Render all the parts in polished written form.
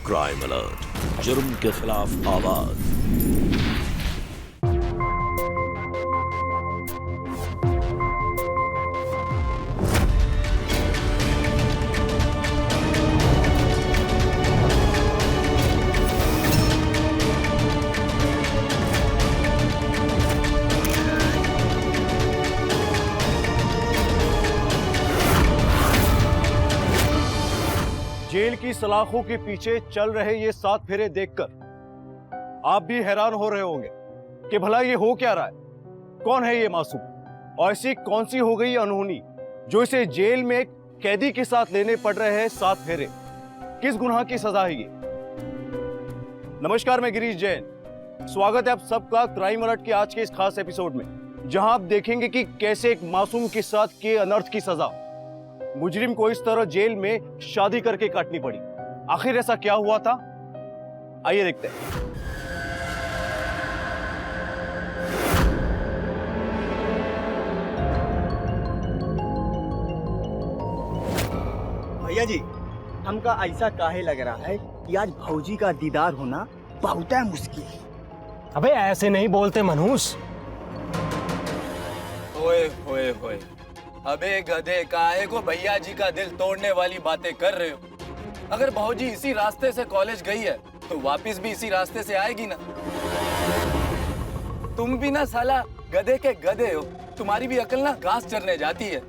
Crime alert, जुर्म के खिलाफ आवाज। जेल की सलाखों के पीछे चल रहे ये 7 फेरे देखकर आप भी हैरान हो रहे होंगे कि भला ये हो क्या रहा है, कौन है ये मासूम और ऐसी कौन सी हो गई अनहोनी जो इसे जेल में एक कैदी के साथ लेने पड़ रहे हैं 7 फेरे। किस गुनाह की सजा है ये? नमस्कार, मैं गिरीश जैन। स्वागत है आप सबका क्राइम अलर्ट के आज के इस खास एपिसोड में, जहां आप देखेंगे कि कैसे एक मासूम के साथ किए अनर्थ की सजा मुजरिम को इस तरह जेल में शादी करके काटनी पड़ी। आखिर ऐसा क्या हुआ था, आइए देखते हैं। भैया जी, हमका ऐसा काहे लग रहा है कि आज भौजी का दीदार होना बहुत है मुश्किल। अबे ऐसे नहीं बोलते मनहूस। ओए होए होए, अबे गधे, काहे को भैया जी का दिल तोड़ने वाली बातें कर रहे हो? अगर भौजी इसी रास्ते से कॉलेज गई है तो वापस भी इसी रास्ते से आएगी ना। तुम भी ना साला गधे के गधे हो, तुम्हारी भी अकल ना घास चरने जाती है।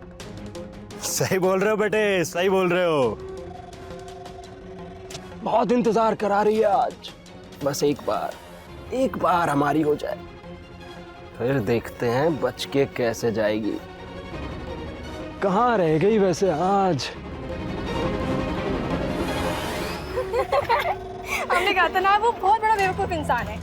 सही बोल रहे हो बेटे, सही बोल रहे हो। बहुत इंतजार करा रही है आज, बस एक बार हमारी हो जाए, फिर देखते हैं बच के कैसे जाएगी। कहाँ रह गई वैसे आज? हमने कहा था ना, वो बहुत बड़ा बेवकूफ इंसान है।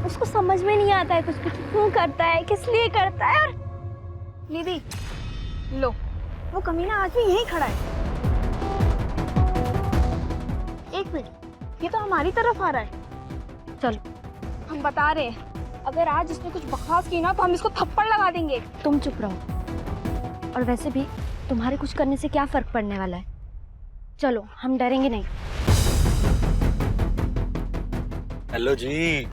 उसको समझ में नहीं आता है कुछ कुछ क्यों करता है, किस लिए करता है। और दीदी लो, वो कमीना आदमी यहीं खड़ा है। एक मिनट, ये तो हमारी तरफ आ रहा है। चलो, हम बता रहे हैं, अगर आज इसने कुछ बकवास की ना तो हम इसको थप्पड़ लगा देंगे। तुम चुप रहो, और वैसे भी तुम्हारे कुछ करने से क्या फर्क पड़ने वाला है। चलो, हम डरेंगे नहीं। हेलो जी।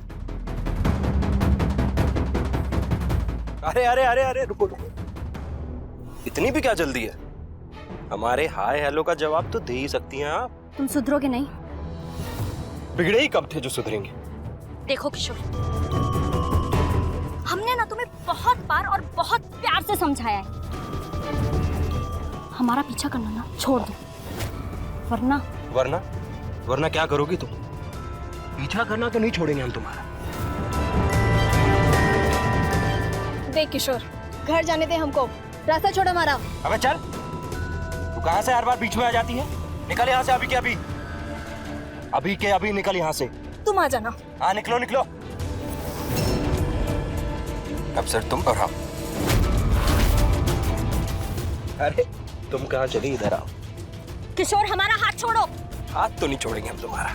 अरे अरे अरे अरे, रुको रुको, इतनी भी क्या जल्दी है? हमारे हाय हेलो का जवाब तो दे ही सकती हैं आप। तुम सुधरोगे नहीं। बिगड़े ही कब थे जो सुधरेंगे? देखो किशोर, हमने ना तुम्हें बहुत बार और बहुत प्यार से समझाया है, हमारा पीछा करना ना छोड़ दो, वरना वरना वरना क्या करोगी तुम? पीछा करना तो नहीं छोड़ेंगे हम तुम्हारा। देख किशोर, घर जाने दे हमको, रास्ता छोड़ हमारा। अबे चल, तू कहां से हर बार बीच में आ जाती है? निकल यहाँ से अभी के अभी, अभी के अभी निकल यहाँ से। तुम आ जाना। हाँ निकलो निकलो। अब सर तुम और हम। अरे तुम कहाँ चली? इधर आओ। किशोर, हमारा हाथ छोड़ो। हाथ तो नहीं छोड़ेंगे हम तुम्हारा,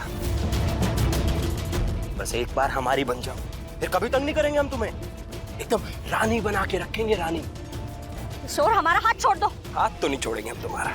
बस एक बार हमारी बन जाओ, फिर कभी तंग नहीं करेंगे हम तुम्हें। एकदम रानी बना के रखेंगे, रानी। किशोर, हमारा हाथ छोड़ दो। हाथ तो नहीं छोड़ेंगे हम तुम्हारा।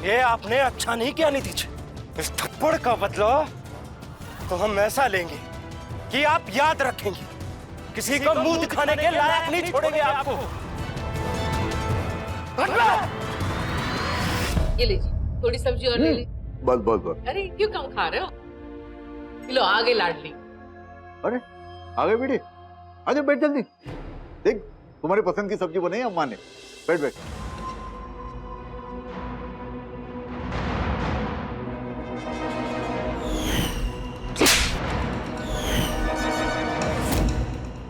ये आपने अच्छा नहीं किया नीतीश। इस थप्पड़ का बदला तो हम ऐसा लेंगे कि आप याद रखेंगे, किसी को मुंह दिखाने के लायक नहीं छोड़ेंगे आपको। ये लीजिए, थोड़ी सब्जी और ले ली। बस बस बस। अरे क्यों कम खा रहे हो? लो आगे लाडली। अरे आगे बेटे, आजा बैठ जल्दी। देख तुम्हारी पसंद की सब्जी बनाई अम्मा ने। बैठ बैठ।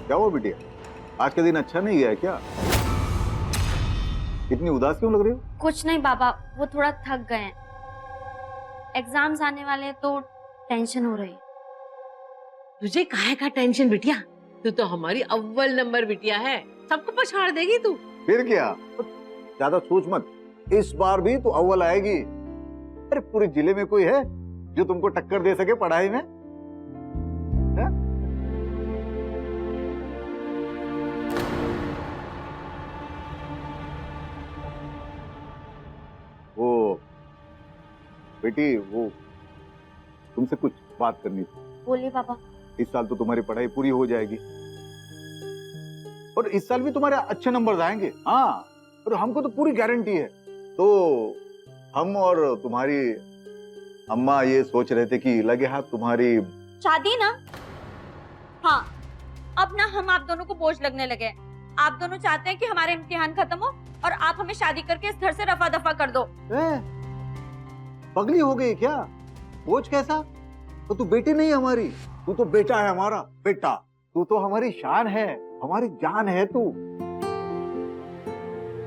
क्या हुआ बिटिया, आज का दिन अच्छा नहीं गया क्या? इतनी उदास क्यों लग रही हो? कुछ नहीं बाबा, वो थोड़ा थक गए हैं। एग्जाम्स आने वाले हैं तो टेंशन हो रही है। तुझे काहे का टेंशन बिटिया, तू तो हमारी अव्वल नंबर बिटिया है, सबको पछाड़ देगी तू। फिर क्या, ज्यादा सोच मत, इस बार भी तू अव्वल आएगी। अरे पूरे जिले में कोई है जो तुमको टक्कर दे सके पढ़ाई में? है? वो बेटी, वो तुमसे कुछ बात करनी थी। बोलिए पापा। इस साल तो तुम्हारी पढ़ाई पूरी हो जाएगी और इस साल भी तुम्हारे अच्छे नंबर आएंगे। हाँ, और हमको तो पूरी गारंटी है। तो हम और तुम्हारी अम्मा ये सोच रहे थे कि लगे हाथ तुम्हारी शादी ना। हाँ, अब ना हम आप दोनों को बोझ लगने लगे हैं। आप दोनों चाहते हैं कि हमारे इम्तिहान खत्म हो और आप हमें शादी करके इस घर से रफा दफा कर दो। पगली हो गई क्या? बोझ कैसा? तो तू बेटी नहीं हमारी, तू तो बेटा है हमारा बेटा। तू तो हमारी शान है, हमारी जान है तू।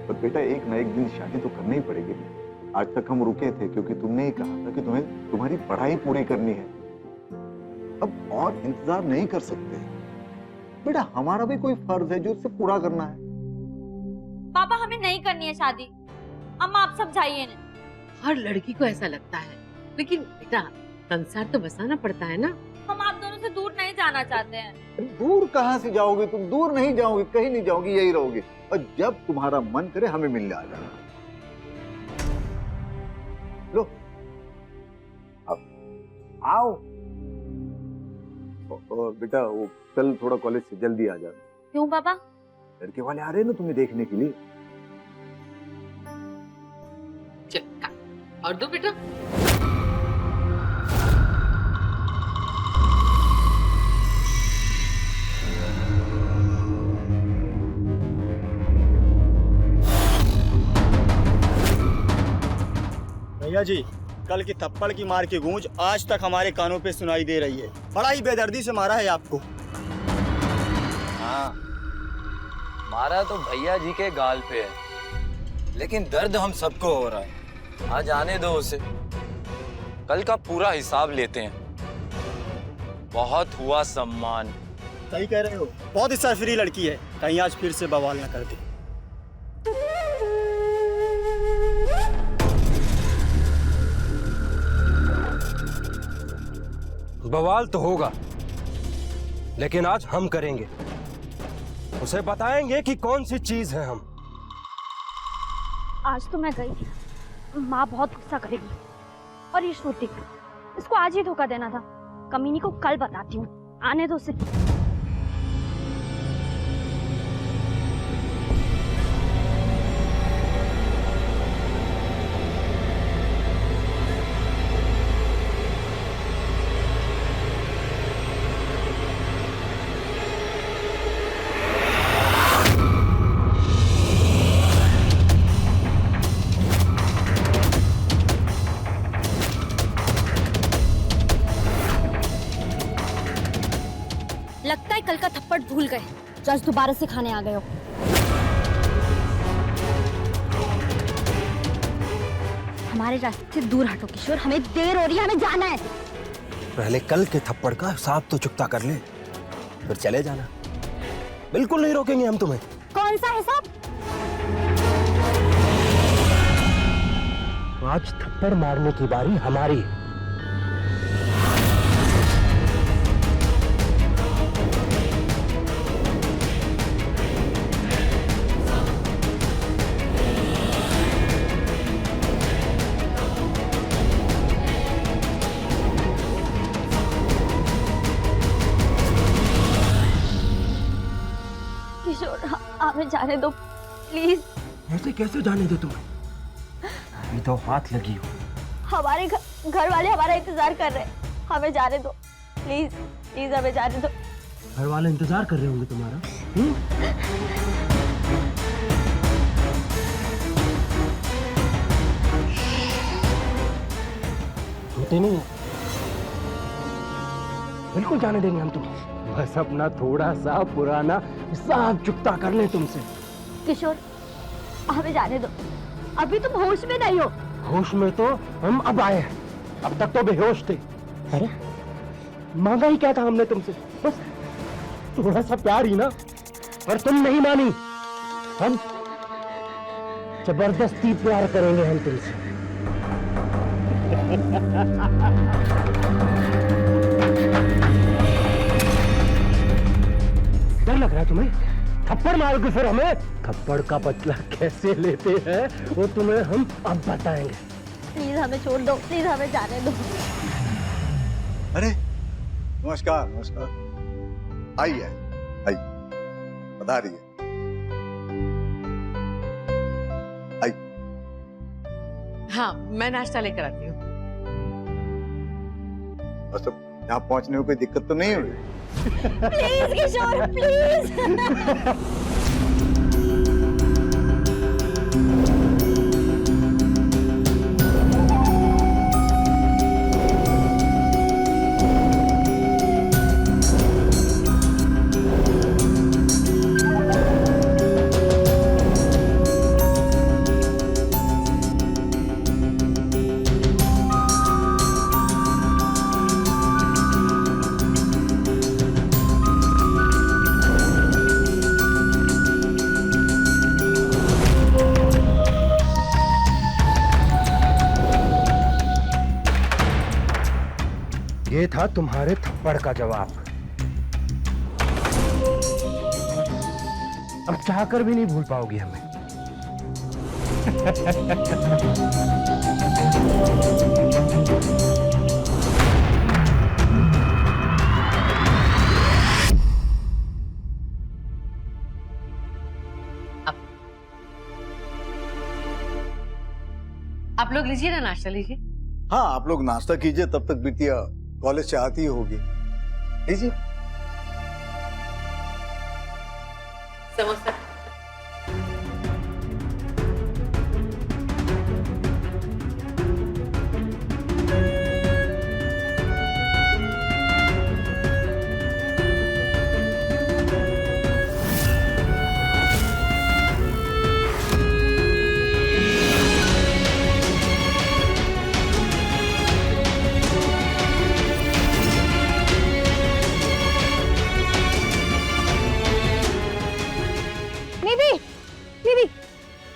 पर बेटा एक ना एक दिन शादी तो करनी ही पड़ेगी। आज तक हम रुके थे क्योंकि तुमने ही कहा था कि तुम्हें तुम्हारी पढ़ाई पूरी करनी है। अब और इंतजार नहीं कर सकते बेटा, हमारा भी कोई फर्ज है जो उसे पूरा करना है। पापा हमें नहीं करनी है शादी। अम्मा आप समझाइए इन्हें। हर लड़की को ऐसा लगता है, लेकिन बेटा संसार तो बसाना पड़ता है ना। हम आप दोनों से दूर नहीं जाना चाहते हैं। दूर कहाँ से जाओगे तुम? दूर नहीं जाओगे, कहीं नहीं जाओगी, यही रहोगे। और जब तुम्हारा मन करे हमें मिलने आ जाना। लो अब आओ। और बेटा वो कल थोड़ा कॉलेज से जल्दी आ जाना। क्यों पापा? लड़के वाले आ रहे हैं ना तुम्हें देखने के लिए। चल और दो बेटा। भैया जी, कल की थप्पड़ की मार की गूंज आज तक हमारे कानों पे सुनाई दे रही है। बड़ा ही बेदर्दी से मारा है आपको। हाँ, मारा तो भैया जी के गाल पे है, लेकिन दर्द हम सबको हो रहा है। आज आने दो उसे, कल का पूरा हिसाब लेते हैं। बहुत हुआ सम्मान। सही कह रहे हो, बहुत ही सरफरी लड़की है, कहीं आज फिर से बवाल न कर दे। बवाल तो होगा, लेकिन आज हम करेंगे। उसे बताएंगे कि कौन सी चीज है हम। आज तो मैं गई, माँ बहुत गुस्सा करेगी। और ये श्रुति, इसको आज ही धोखा देना था। कमीनी को कल बताती हूँ, आने दो उसे। लगता है कल का थप्पड़ भूल गए, जो आज दोबारा से खाने आ गए हो। हमारे रास्ते से दूर हटो किशोर, हमें देर हो रही है, हमें जाना है। पहले कल के थप्पड़ का हिसाब तो चुकता कर ले, फिर चले जाना। बिल्कुल नहीं रोकेंगे हम तुम्हें। कौन सा हिसाब? आज थप्पड़ मारने की बारी हमारी। किशोर हमें जाने दो प्लीज। ऐसे कैसे जाने दे तुम्हें? अभी तो हाथ लगी हो। हमारे घर वाले हमारा इंतजार कर रहे हैं, हमें जाने दो प्लीज। प्लीज हमें जाने दो। घर वाले इंतजार कर रहे होंगे तुम्हारा। होते नहीं, बिल्कुल जाने देंगे हम तुम्हें। बस अपना थोड़ा सा पुराना हिसाब चुकता कर ले तुमसे। किशोर हमें जाने दो, अभी तुम होश में नहीं हो। होश में तो हम अब आए हैं, अब तक तो बेहोश थे। अरे मांगा ही क्या था हमने तुमसे? बस थोड़ा सा प्यार ही ना, पर तुम नहीं मानी। हम जबरदस्ती प्यार करेंगे हम तुमसे। डर लग रहा है तुम्हें? थप्पड़ मारोगे फिर हमें? थप्पड़ का बदला कैसे लेते हैं वो तुम्हें हम अब बताएंगे। प्लीज हमें छोड़ दो, प्लीज हमें जाने दो। अरे नमस्कार नमस्कार, आइए आइए, पधारिए। हाँ, मैं नाश्ता लेकर आती हूँ। और सब यहाँ पहुँचने में कोई दिक्कत तो नहीं हुई? Please Kishore, please. ये था तुम्हारे थप्पड़ का जवाब। अब चाहकर भी नहीं भूल पाओगी हमें। आप लोग लीजिए ना, नाश्ता लीजिए। हाँ आप लोग नाश्ता कीजिए, तब तक बिटिया कॉलेज से आती ही होगी। लीजिए। समोसा।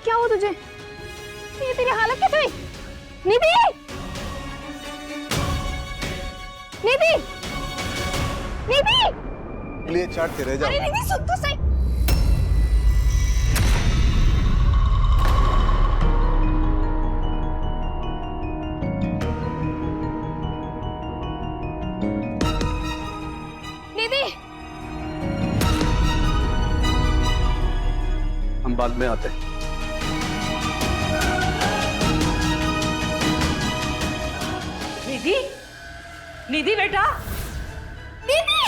क्या हुआ तुझे? ये तेरी हालत कैसे हुई? निधि! निधि! निधि! लिए चाटते रह जाओ। अरे निधि सुन तो सही। निधि! हम बाद में आते हैं। निधि, निधि बेटा, निधि!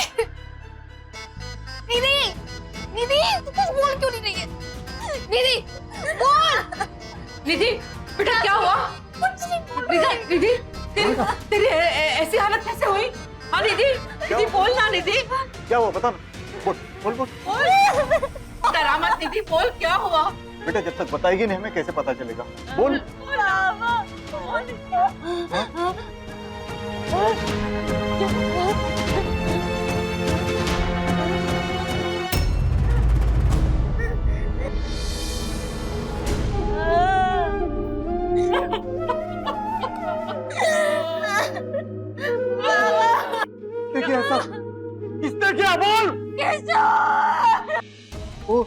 निधि! निधि! तू कुछ बोल क्यों नहीं रही है? निधि! बोल! निधि बेटा क्या हुआ? कुछ नहीं बोल रही है। निधि, तेरी ऐसी हालत कैसे हुई? हाँ निधि, निधि बोल ना निधि। क्या हुआ बता ना, बोल बोल बोल। डरा मत निधि, बोल क्या हुआ? बेटा जब तक बताएगी नहीं हमें कैसे पता चलेगा? बोल। देखिए ऐसा किसने किया? बोल। ओ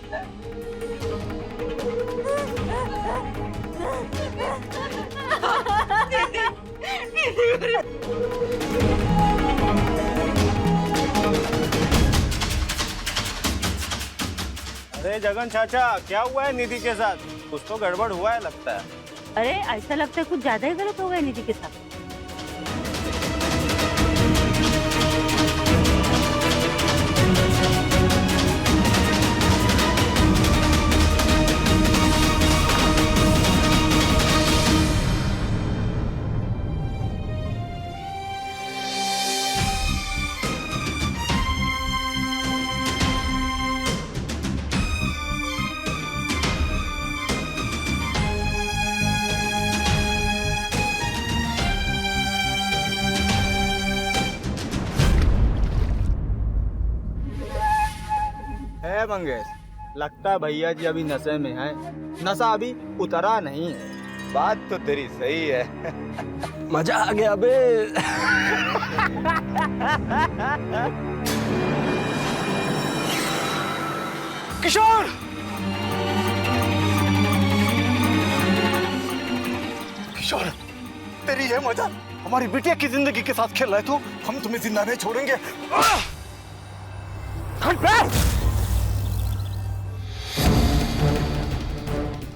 अरे जगन चाचा, क्या हुआ है निधि के साथ? कुछ तो गड़बड़ हुआ है लगता है। अरे ऐसा लगता है कुछ ज्यादा ही गलत हो गया निधि के साथ। है मंगेश, लगता है भैया जी अभी नशे में है। नशा अभी उतरा नहीं है। बात तो तेरी सही है। मजा आ गया बे। किशोर, किशोर, तेरी ये मजा हमारी बिटिया की जिंदगी के साथ खेल रहे तो हम तुम्हें जिंदा नहीं छोड़ेंगे।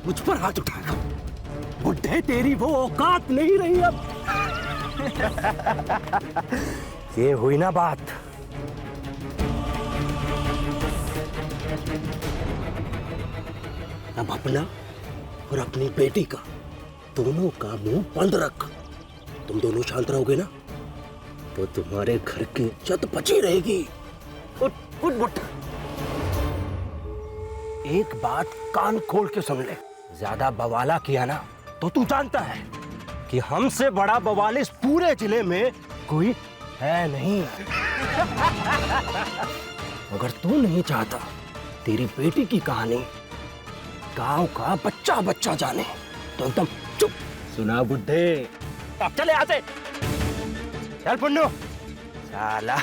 मुझ पर हाथ उठाएगा बुड्ढे, तेरी वो औकात नहीं रही अब। ये हुई ना बात। अब अपना और अपनी बेटी का दोनों का मुंह बंद रख। तुम दोनों शांत रहोगे ना तो तुम्हारे घर की इज्जत बची रहेगी। उठ उठ बुड्ढा। एक बात कान खोल के सुन ले, ज्यादा बवाला किया ना तो तू जानता है कि हमसे बड़ा बवाल इस पूरे जिले में कोई है नहीं। अगर तू नहीं चाहता तेरी बेटी की कहानी गांव का बच्चा बच्चा जाने तो एकदम चुप। सुना बुड्ढे, अब चले यहाँ से। चल पुन्नू साला।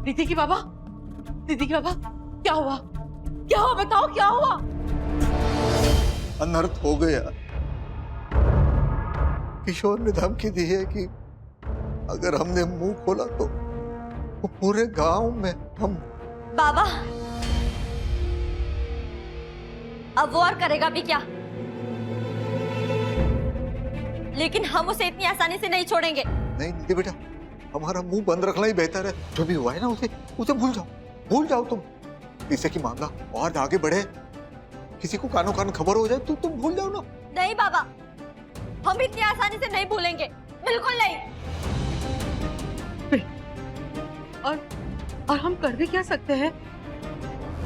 दीदी की बाबा, दीदी की बाबा, क्या हुआ? क्या हुआ बताओ, क्या हुआ? अनर्थ हो गया। किशोर ने धमकी दी है कि अगर हमने मुंह खोला तो वो पूरे गांव में हम। बाबा, अब वो और करेगा भी क्या? लेकिन हम उसे इतनी आसानी से नहीं छोड़ेंगे। नहीं दीदी बेटा, हमारा मुंह बंद रखना ही बेहतर है। जो भी हुआ है ना उसे भूल जाओ तुम। इससे कि मामला और आगे बढ़े, किसी को कानो कान खबर हो जाए तो तुम भूल जाओ ना। नहीं बाबा, हम इतनी आसानी से नहीं भूलेंगे, बिल्कुल नहीं। और हम कर भी क्या सकते हैं?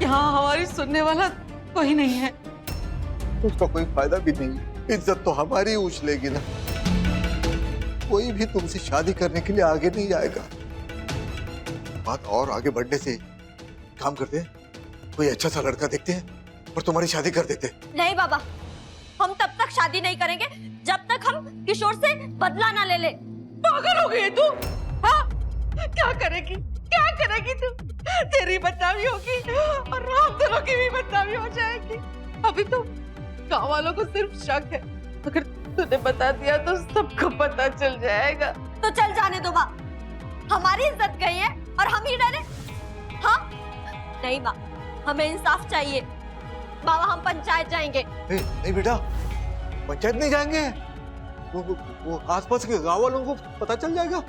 यहाँ हमारी सुनने वाला कोई नहीं है। उसका कोई फायदा भी नहीं, इज्जत तो हमारी उछलेगी ना। कोई भी तुमसे शादी करने के लिए आगे नहीं आएगा। बात और आगे बढ़ने से काम करते हैं, कोई अच्छा सा लड़का देखते हैं और तुम्हारी शादी कर देते हैं। नहीं बाबा, हम तब तक शादी नहीं करेंगे जब तक हम किशोर से बदला ना ले ले। पागल हो गई तू? हाँ? क्या करेगी तू? तेरी बदनामी होगी और राम दोनों की भी बदनामी हो जाएगी। अभी तो गाँव वालों को सिर्फ शक है, अगर तूने बता दिया तो सबको पता चल जाएगा। तो चल जाने दो माँ, हमारी इज्जत गई है और हम ही डरे? हाँ? नहीं माँ, हमें इंसाफ चाहिए। बाबा, हम पंचायत जाएंगे। नहीं बेटा, पंचायत नहीं जाएंगे। वो आसपास के गांव वालों को पता चल जाएगा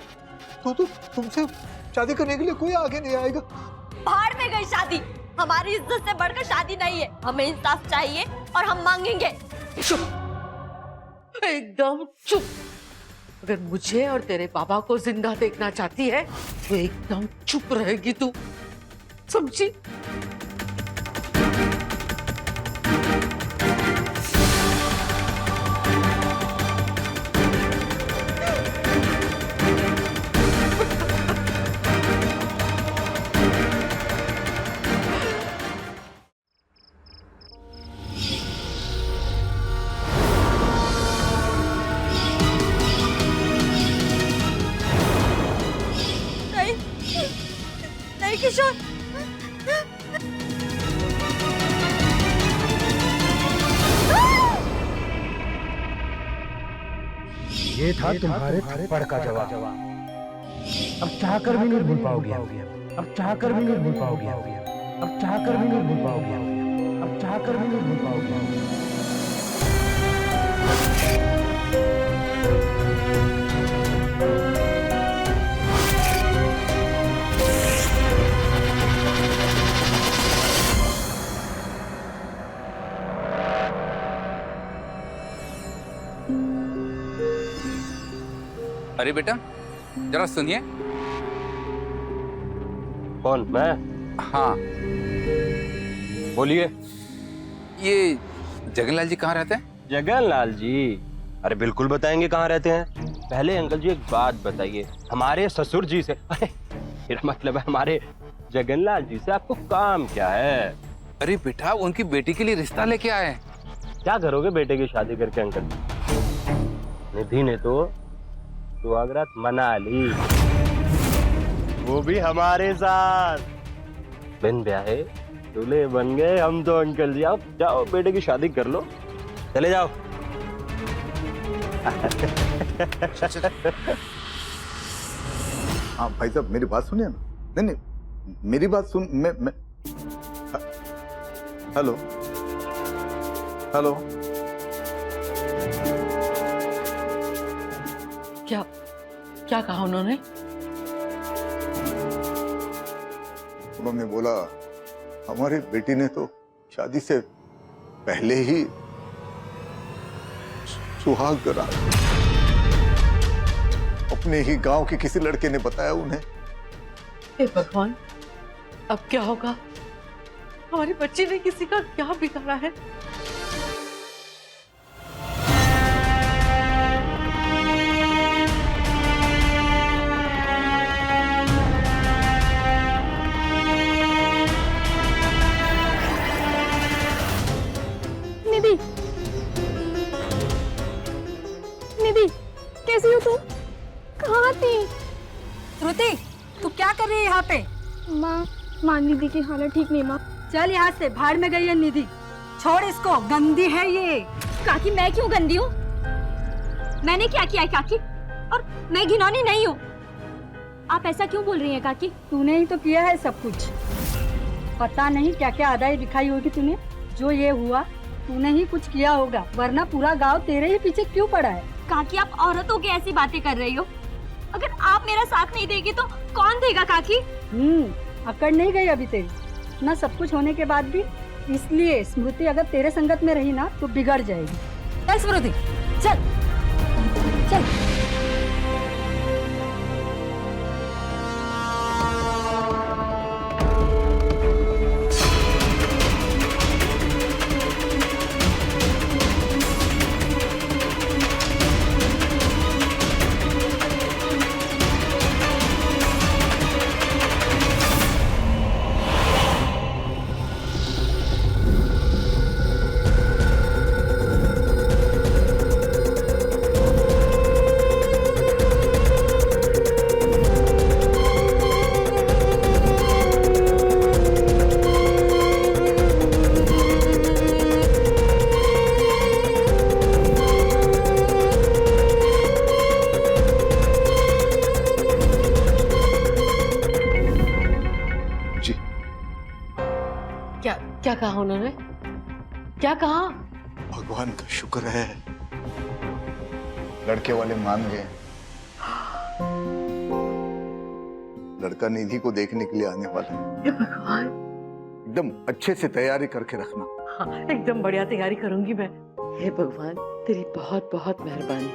तो तुमसे शादी करने के लिए कोई आगे नहीं आएगा। भाड़ में गई शादी, हमारी इज्जत से बढ़कर शादी नहीं है। हमें इंसाफ चाहिए और हम मांगेंगे। चुप, एकदम चुप। अगर मुझे और तेरे बाबा को जिंदा देखना चाहती है तो एकदम चुप रहेगी तू, समझी? नहीं किशोर, ये था तुम्हारे थप्पड़ का जवाब। अब चाहकर भी नहीं भूल पाओगे। अब चाहकर भी नहीं भूल पाओगे। अब चाहकर भी नहीं भूल पाओगे। अब चाहकर भी नहीं भूल पाओगे। अरे बेटा, जरा सुनिए। कौन, मैं? हाँ, बोलिए। ये जगनलाल जी कहाँ रहते हैं? जगनलाल जी, अरे बिल्कुल बताएंगे कहाँ रहते हैं। पहले अंकल जी एक बात बताइए, हमारे ससुर जी से, अरे मेरा मतलब है हमारे जगनलाल जी से आपको काम क्या है? अरे बेटा, उनकी बेटी के लिए रिश्ता लेके आए हैं। क्या करोगे बेटे की शादी करके अंकल? निधि ने तो सुहागरात मना ली, वो भी हमारे साथ। बिन ब्याहे दूल्हे बन गए हम तो अंकल जी। आप जाओ बेटे की शादी कर लो, चले जाओ। हाँ भाई साहब, मेरी बात सुनिए ना। नहीं नहीं, मेरी बात सुन। मैं हेलो हेलो। क्या क्या कहा उन्होंने? उन्होंने बोला हमारी बेटी ने तो शादी से पहले ही सुहाग करा। अपने ही गांव के किसी लड़के ने बताया उन्हें। हे भगवान, अब क्या होगा? हमारी बच्ची ने किसी का क्या बिगाड़ा है? निधि, निधि, कैसी हो तुम? कहाँ थी? श्रुति, तू क्या कर रही है यहाँ पे? माँ निधि की हालत ठीक नहीं माँ। चल यहाँ से, भाड़ में गई है निधि। छोड़ इसको, गंदी है ये। काकी, मैं क्यों गंदी हूँ? मैंने क्या किया है काकी? और मैं घिनौनी नहीं हूँ। आप ऐसा क्यों बोल रही हैं काकी? तूने ही तो किया है सब कुछ। पता नहीं क्या क्या आदाई दिखाई होगी तूने। जो ये हुआ तूने ही कुछ किया होगा, वरना पूरा गांव तेरे ही पीछे क्यों पड़ा है? काकी, आप औरतों की ऐसी बातें कर रही हो। अगर आप मेरा साथ नहीं देगी तो कौन देगा काकी? अकड़ नहीं गई अभी तेरी, इतना सब कुछ होने के बाद भी। इसलिए स्मृति अगर तेरे संगत में रही ना तो बिगड़ जाएगी। चल स्मृति, चल चल। क्या कहा उन्होंने? क्या कहा? भगवान का शुक्र है लड़के वाले मान गए। लड़का निधि को देखने के लिए आने वाला है। हे भगवान, एकदम अच्छे से तैयारी करके रखना। हाँ, एकदम बढ़िया तैयारी करूंगी मैं। हे भगवान, तेरी बहुत बहुत मेहरबानी।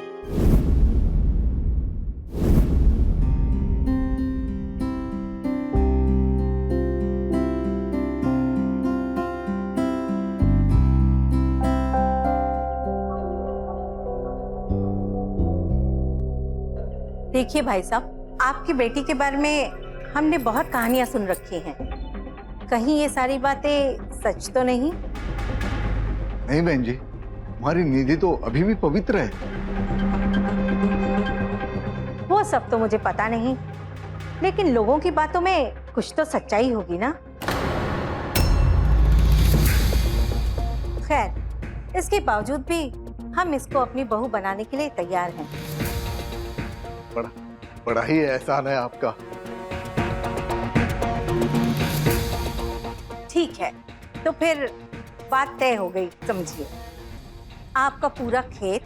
देखिए भाई साहब, आपकी बेटी के बारे में हमने बहुत कहानियां सुन रखी हैं। कहीं ये सारी बातें सच तो नहीं? नहीं बहन जी, हमारी निधि तो अभी भी पवित्र है। वो सब तो मुझे पता नहीं, लेकिन लोगों की बातों में कुछ तो सच्चाई होगी ना। खैर, इसके बावजूद भी हम इसको अपनी बहू बनाने के लिए तैयार हैं। बड़ा ही एहसान है आपका। ठीक है, तो फिर बात तय हो गई। समझिए, आपका पूरा खेत,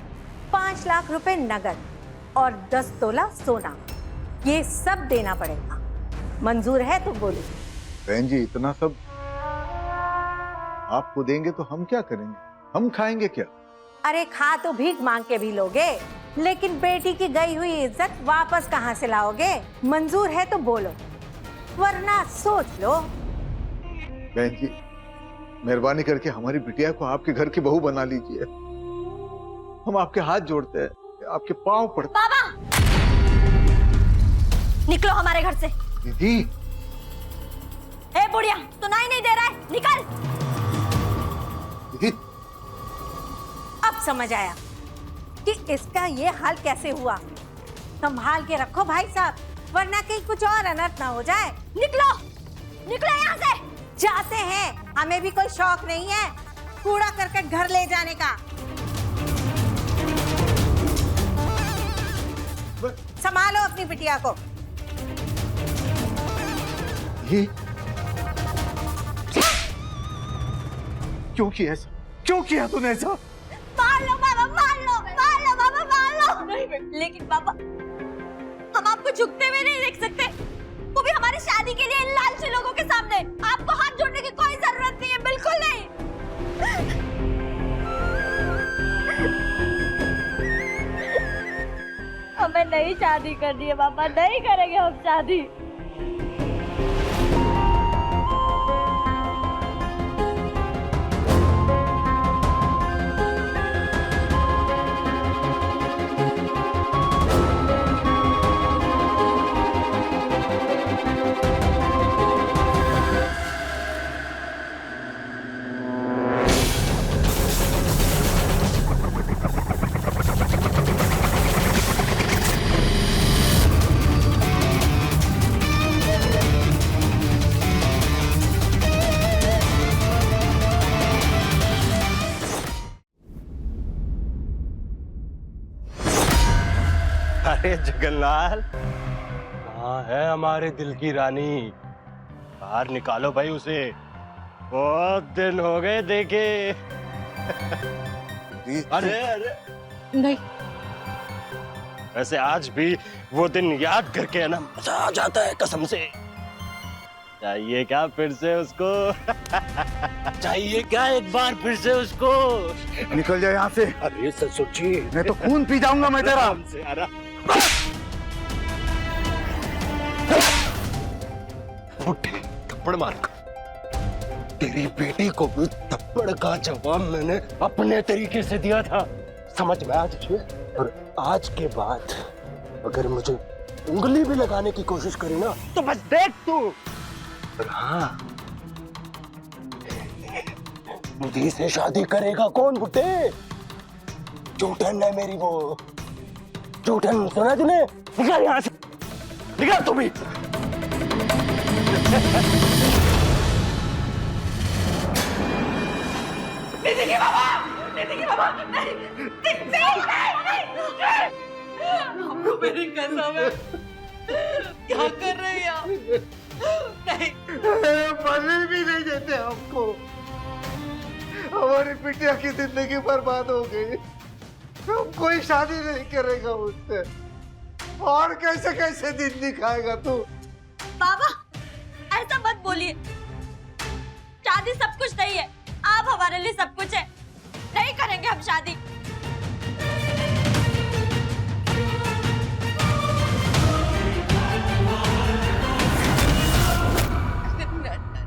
5 लाख रुपए नगद और 10 तोला सोना, ये सब देना पड़ेगा। मंजूर है तो बोलो। बहन जी, इतना सब आपको देंगे तो हम क्या करेंगे? हम खाएंगे क्या? अरे खा तो भीख मांग के भी लोगे, लेकिन बेटी की गई हुई इज्जत वापस कहाँ से लाओगे? मंजूर है तो बोलो। वरना सोच लो। बहन जी, मेहरबानी करके हमारी बिटिया को आपके घर की बहू बना लीजिए। हम आपके हाथ जोड़ते हैं, आपके पांव पड़ते। बाबा, निकलो हमारे घर से। दीदी, ए बुढ़िया, सुनाई नहीं दे रहा है, निकल। दीदी, अब समझ आया कि इसका ये हाल कैसे हुआ। संभाल के रखो भाई साहब, वरना कहीं कुछ और अनर्थ ना हो जाए। निकलो, निकलो यहाँ से। जाते हैं, हमें भी कोई शौक नहीं है कूड़ा करकट घर ले जाने का। संभालो अपनी बिटिया को। ये क्यों किया ऐसा? क्यों किया तूने ऐसा? मार लो बाबा, मार लो, मार लो बाबा, मार लो। नहीं, लेकिन बाबा, हम आपको झुकते हुए नहीं देख सकते, वो भी हमारी शादी के लिए इन लालची लोगों के सामने। आपको हाथ जोड़ने की कोई जरूरत नहीं है, बिल्कुल नहीं। हमें नहीं शादी करनी है बाबा, नहीं करेंगे हम शादी। अरे जगन्नाथ, कहाँ है हमारे दिल की रानी? बाहर निकालो भाई उसे, बहुत दिन हो गए देखे। अरे अरे नहीं, वैसे आज भी वो दिन याद करके है ना, मजा आ जाता है कसम से। चाहिए क्या फिर से उसको? चाहिए क्या एक बार फिर से उसको? निकल जाए यहाँ से। अरे ससुर जी, मैं तो खून पी जाऊंगा मैं तेरा। थप्पड़ मार। तेरी बेटी को भी थप्पड़ का जवाब मैंने अपने तरीके से दिया था, समझ में आ तुझे? और आज के बाद अगर मुझे उंगली भी लगाने की कोशिश करी ना, तो बस देख तू। और हाँ, मुझे से शादी करेगा कौन बुड्ढे? जूठन है मेरी वो, जूठन। सुना तूने? निकल यहाँ से, निकल तू भी। निधि बाबा, निधि बाबा, नहीं, नहीं, आपको मेरी कसम है। क्या कर रहे हैं आप? नहीं, मरने भी नहीं देते हमको। हमारी बिटिया की जिंदगी बर्बाद हो गई। हम कोई शादी नहीं करेगा उससे। और कैसे कैसे दिन दिखाएगा तू? बाबा, ऐसा मत बोलिए। शादी सब कुछ नहीं है, आप हमारे लिए सब कुछ है। नहीं करेंगे हम शादी।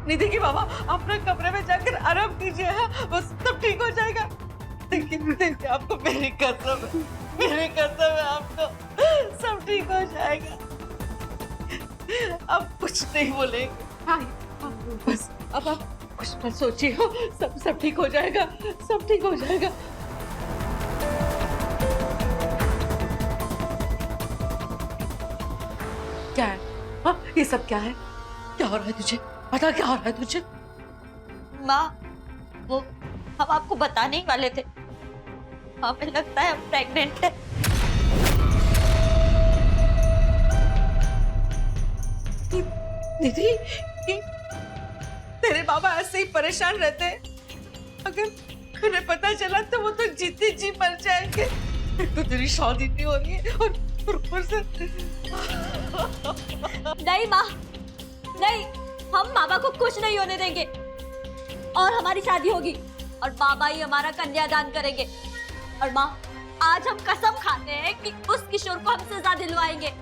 निधि की बाबा, अपने कमरे में जाकर आराम कीजिए, बस सब ठीक हो जाएगा। देखिए, आपको मेरी कसम है, मेरी कसम है, आपको सब ठीक हो जाएगा। अब कुछ नहीं बोलेंगे। हाँ, बस अब आप कुछ मत सोचिए, सब ठीक हो जाएगा, सब ठीक हो जाएगा। क्या है? हाँ, ये सब क्या है? क्या हो रहा है तुझे? पता क्या हो रहा है तुझे? माँ, वो हम आपको बताने ही वाले थे। हमें लगता है हम प्रेग्नेंट है। निधि, तेरे बाबा ऐसे ही परेशान रहते हैं। अगर उन्हें पता चला तो वो तो जीते जी मर जाएंगे। तो तेरी शादी नहीं हो रही है और ऊपर से नहीं माँ, नहीं, हम बाबा को कुछ नहीं होने देंगे और हमारी शादी होगी और बाबा ही हमारा कन्यादान करेंगे। और माँ, आज हम कसम खाते हैं कि उस किशोर को हम सजा दिलवाएंगे।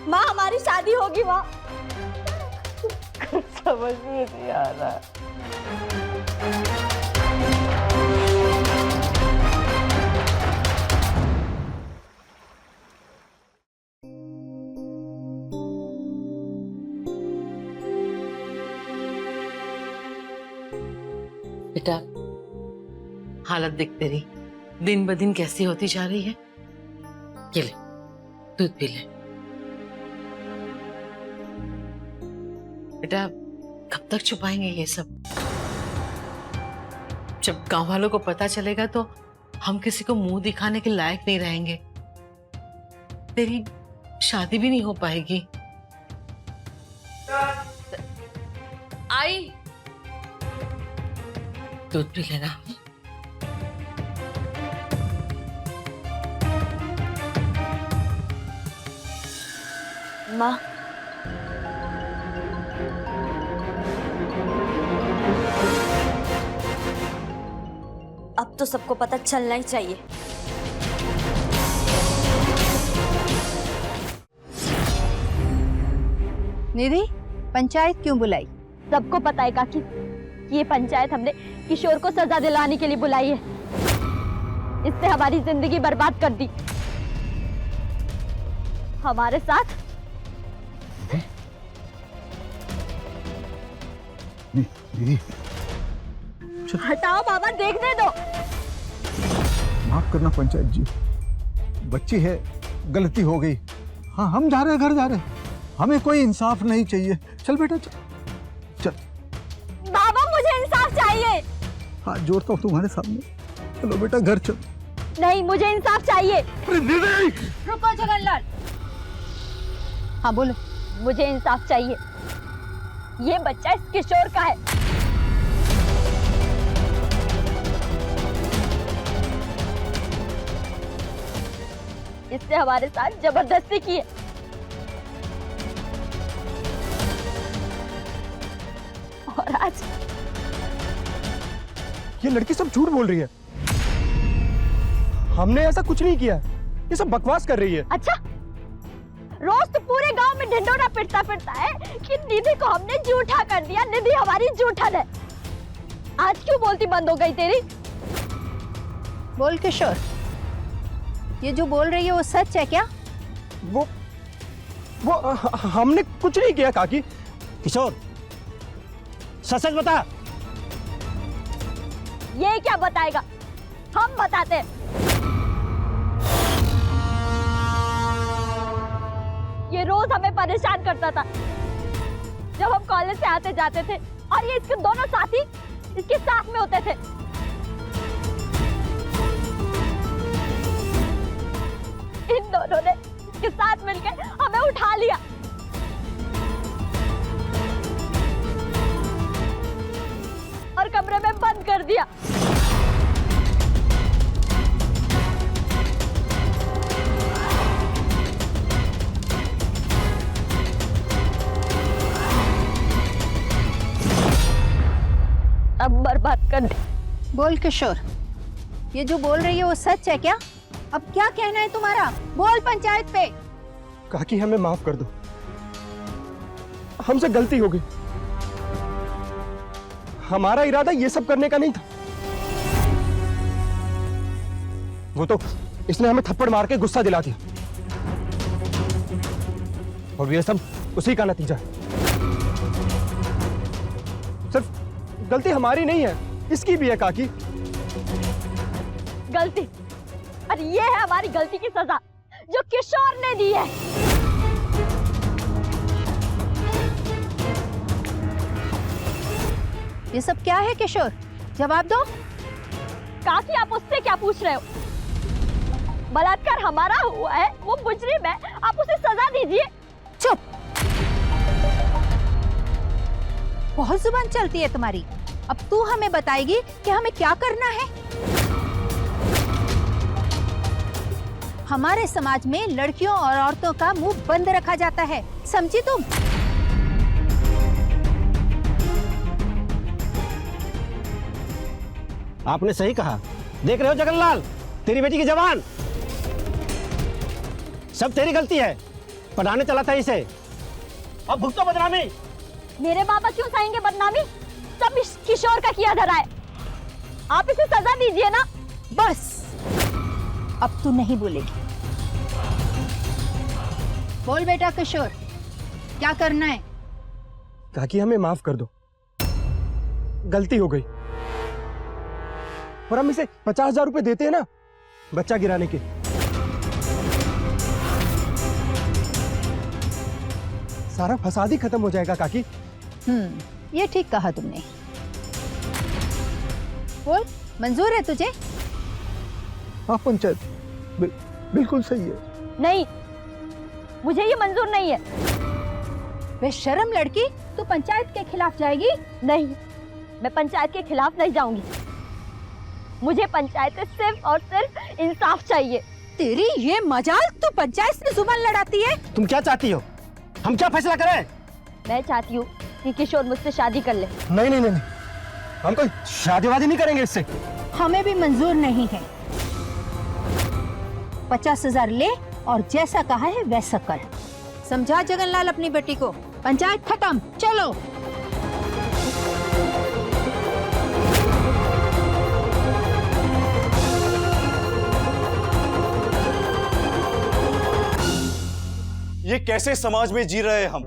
माँ, हमारी शादी होगी माँ। समझ में नहीं आ रहा। बेटा, हालत देख तेरी दिन ब दिन कैसी होती जा रही है। ये ले, दूध पी ले। बेटा, कब तक छुपाएंगे ये सब? जब गांव वालों को पता चलेगा तो हम किसी को मुंह दिखाने के लायक नहीं रहेंगे। तेरी शादी भी नहीं हो पाएगी। आई, दूध पी लेना। माँ, अब तो सबको पता चलना ही चाहिए। निधि, पंचायत क्यों बुलाई? सबको पता है काकी, ये पंचायत हमने किशोर को सजा दिलाने के लिए बुलाई है। इसने हमारी जिंदगी बर्बाद कर दी। हमारे साथ दीदी, हटाओ बाबा, देखने दो। माफ करना पंचायत जी, बच्ची है, गलती हो गई। हाँ, हम जा रहे हैं, घर जा रहे हैं। हमें कोई इंसाफ नहीं चाहिए। चल बेटा, चल चल। बाबा, मुझे इंसाफ चाहिए। हाथ जोड़ता हूँ तुम्हारे सामने। चलो बेटा, घर चल। नहीं, मुझे इंसाफ चाहिए। रुको जगनलाल। हाँ बोलो। मुझे इंसाफ चाहिए। ये बच्चा इस किशोर का है। इसने हमारे साथ जबरदस्ती की है। और आज ये लड़की सब झूठ बोल रही है। हमने ऐसा कुछ नहीं किया। ये सब बकवास कर रही है। अच्छा, रोज तो पूरे गांव में ढिंढोरा पिटता है कि निधि को हमने झूठा कर दिया, निधि हमारी झूठन है। आज क्यों बोलती बंद हो गई तेरी? बोल किशोर, ये जो बोल रही है वो सच है क्या? वो हमने कुछ नहीं किया काकी। किशोर, सच बता। ये क्या बताएगा, हम बताते हैं। ये रोज हमें परेशान करता था जब हम कॉलेज से आते जाते थे, और ये इसके दोनों साथी इसके साथ में होते थे। इन दोनों ने इसके साथ मिलकर हमें उठा लिया। और कमरे में बंद कर दिया। अब बर्बाद कर दे। बोल किशोर, ये जो बोल रही है वो सच है क्या? अब क्या कहना है तुम्हारा? बोल पंचायत पे। काकी, हमें माफ कर दो। हमसे गलती हो गई। हमारा इरादा ये सब करने का नहीं था। वो तो इसने हमें थप्पड़ मार के गुस्सा दिला दिया, और ये सब उसी का नतीजा है। सिर्फ गलती हमारी नहीं है, इसकी भी है काकी। गलती? और ये है हमारी गलती की सजा जो किशोर ने दी है। ये सब क्या है किशोर? जवाब दो। काकी, आप उससे क्या पूछ रहे हो? बलात्कार हमारा हुआ है, वो मुजरिम है, आप उसे सजा दीजिए। चुप। बहुत जुबान चलती है तुम्हारी। अब तू हमें बताएगी कि हमें क्या करना है। हमारे समाज में लड़कियों और औरतों का मुंह बंद रखा जाता है, समझी तुम? आपने सही कहा। देख रहे हो जगनलाल, तेरी बेटी की जवान, सब तेरी गलती है। पढ़ाने चला था इसे, अब भुगतो बदनामी। मेरे बाबा क्यों सहेंगे बदनामी? सब इस किशोर का किया धरा है। आप इसे सजा दीजिए ना। बस अब तू नहीं बोलेगी। बोल बेटा किशोर, क्या करना है? काकी हमें माफ कर दो, गलती हो गई। और हम इसे 50,000 रुपए देते हैं ना बच्चा गिराने के। सारा फसाद ही खत्म हो जाएगा काकी। ये ठीक कहा तुमने। बोल, मंजूर है तुझे? हाँ पंचायत, बिल्कुल सही है। नहीं, मुझे ये मंजूर नहीं है। बेशर्म लड़की, तू पंचायत के खिलाफ जाएगी? नहीं, मैं पंचायत के खिलाफ नहीं जाऊंगी। मुझे पंचायत से सिर्फ और सिर्फ इंसाफ चाहिए। तेरी ये मजाल, तू पंचायत से जुबान लड़ाती है? तुम क्या चाहती हो? हम क्या फैसला करें? मैं चाहती हूँ कि किशोर मुझसे शादी कर ले। नहीं नहीं नहीं, हम कोई शादी-वादी नहीं करेंगे इससे। हमें भी मंजूर नहीं है। 50,000 ले और जैसा कहा है वैसा कर। समझा जगनलाल अपनी बेटी को? पंचायत खत्म, चलो। ये कैसे समाज में जी रहे हैं हम?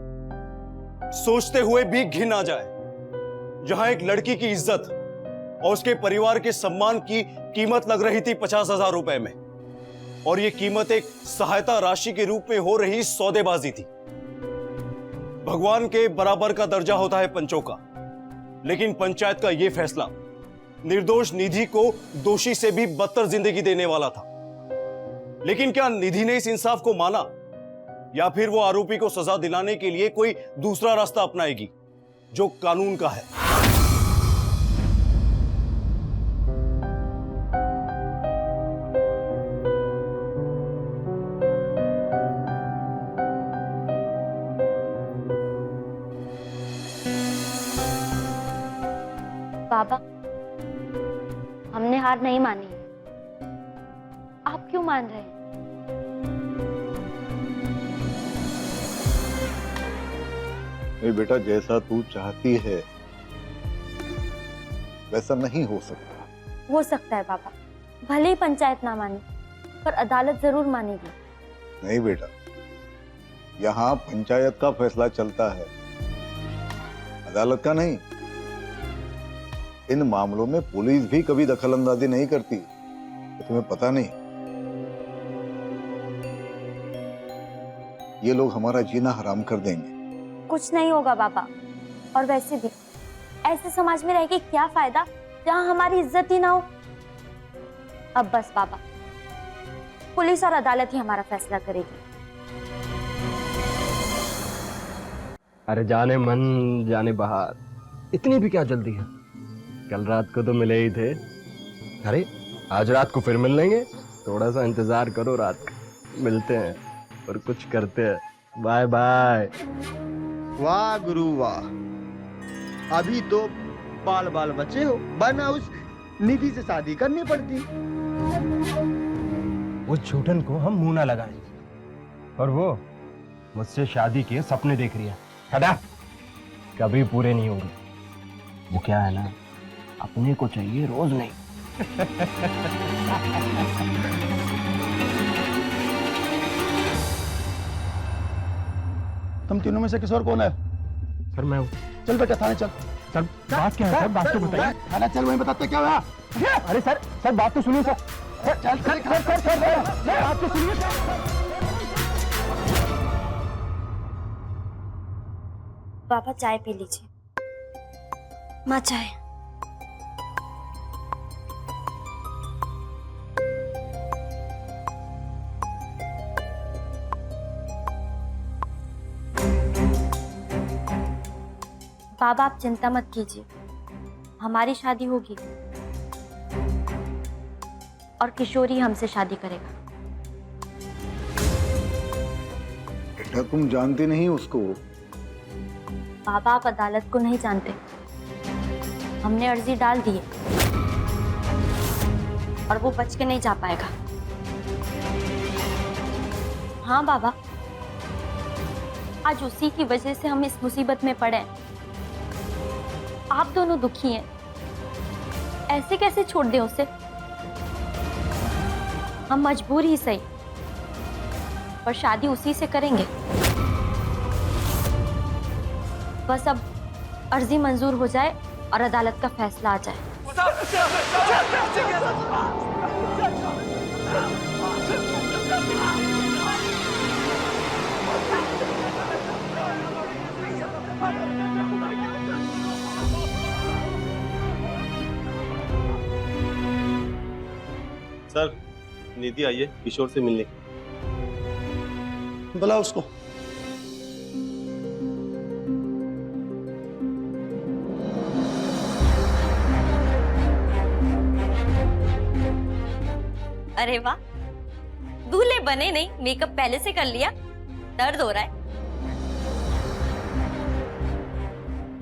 सोचते हुए भी घिन आ जाए, जहां एक लड़की की इज्जत और उसके परिवार के सम्मान की कीमत लग रही थी 50,000 रुपए में, और ये कीमत एक सहायता राशि के रूप में हो रही सौदेबाजी थी। भगवान के बराबर का दर्जा होता है पंचों का, लेकिन पंचायत का यह फैसला निर्दोष निधि को दोषी से भी बदतर जिंदगी देने वाला था। लेकिन क्या निधि ने इस इंसाफ को माना, या फिर वो आरोपी को सजा दिलाने के लिए कोई दूसरा रास्ता अपनाएगी जो कानून का है? बाबा, हमने हार नहीं मानी। आप क्यों मान रहे हैं? नहीं बेटा, जैसा तू चाहती है वैसा नहीं हो सकता। हो सकता है बाबा, भले ही पंचायत ना माने, पर अदालत जरूर मानेगी। नहीं बेटा, यहाँ पंचायत का फैसला चलता है, अदालत का नहीं। इन मामलों में पुलिस भी कभी दखलंदाजी नहीं करती, तो तुम्हें पता नहीं? ये लोग हमारा जीना हराम कर देंगे। कुछ नहीं होगा बाबा, और वैसे भी ऐसे समाज में रह के क्या फायदा जहां हमारी इज्जत ही ना हो। अब बस बाबा, पुलिस और अदालत ही हमारा फैसला करेगी। अरे जाने मन जाने बहार, इतनी भी क्या जल्दी है? कल रात को तो मिले ही थे। अरे आज रात को फिर मिल लेंगे, थोड़ा सा इंतजार करो, रात को मिलते हैं और कुछ करते हैं। Bye bye. वाह गुरु वाह, अभी तो बाल बाल बचे हो, वरना उस निधि से शादी करनी पड़ती। उस झूठन को हम मुंह ना लगाए, और वो मुझसे शादी के सपने देख रही है। कदा कभी पूरे नहीं होंगे। वो क्या है ना, अपने को चाहिए रोज नहीं। तुम तीनों में से किसी और कौन है? सर मैं हूँ। चल बेटा थाने चल। सर बात क्या है? सर बात तो बताइए। थाना चल, वहीं बताते क्या हुआ। अरे सर बात तो सुनिए। सर चल सर बात तो सुनिए। पापा चाय पी लीजिए। माँ चाय। बाबा आप चिंता मत कीजिए, हमारी शादी होगी और किशोरी हमसे शादी करेगा। बेटा तुम जानती नहीं उसको। बाबा आप अदालत को नहीं जानते, हमने अर्जी डाल दी है और वो बच के नहीं जा पाएगा। हाँ बाबा, आज उसी की वजह से हम इस मुसीबत में पड़े हैं। आप दोनों दुखी हैं, ऐसे कैसे छोड़ दें उसे? हम मजबूर ही सही, पर शादी उसी से करेंगे। बस अब अर्जी मंजूर हो जाए और अदालत का फैसला आ जाए। सर, निधि आई है किशोर से मिलने। बुला उसको। अरे वाह, दूल्हे बने नहीं, मेकअप पहले से कर लिया। दर्द हो रहा है?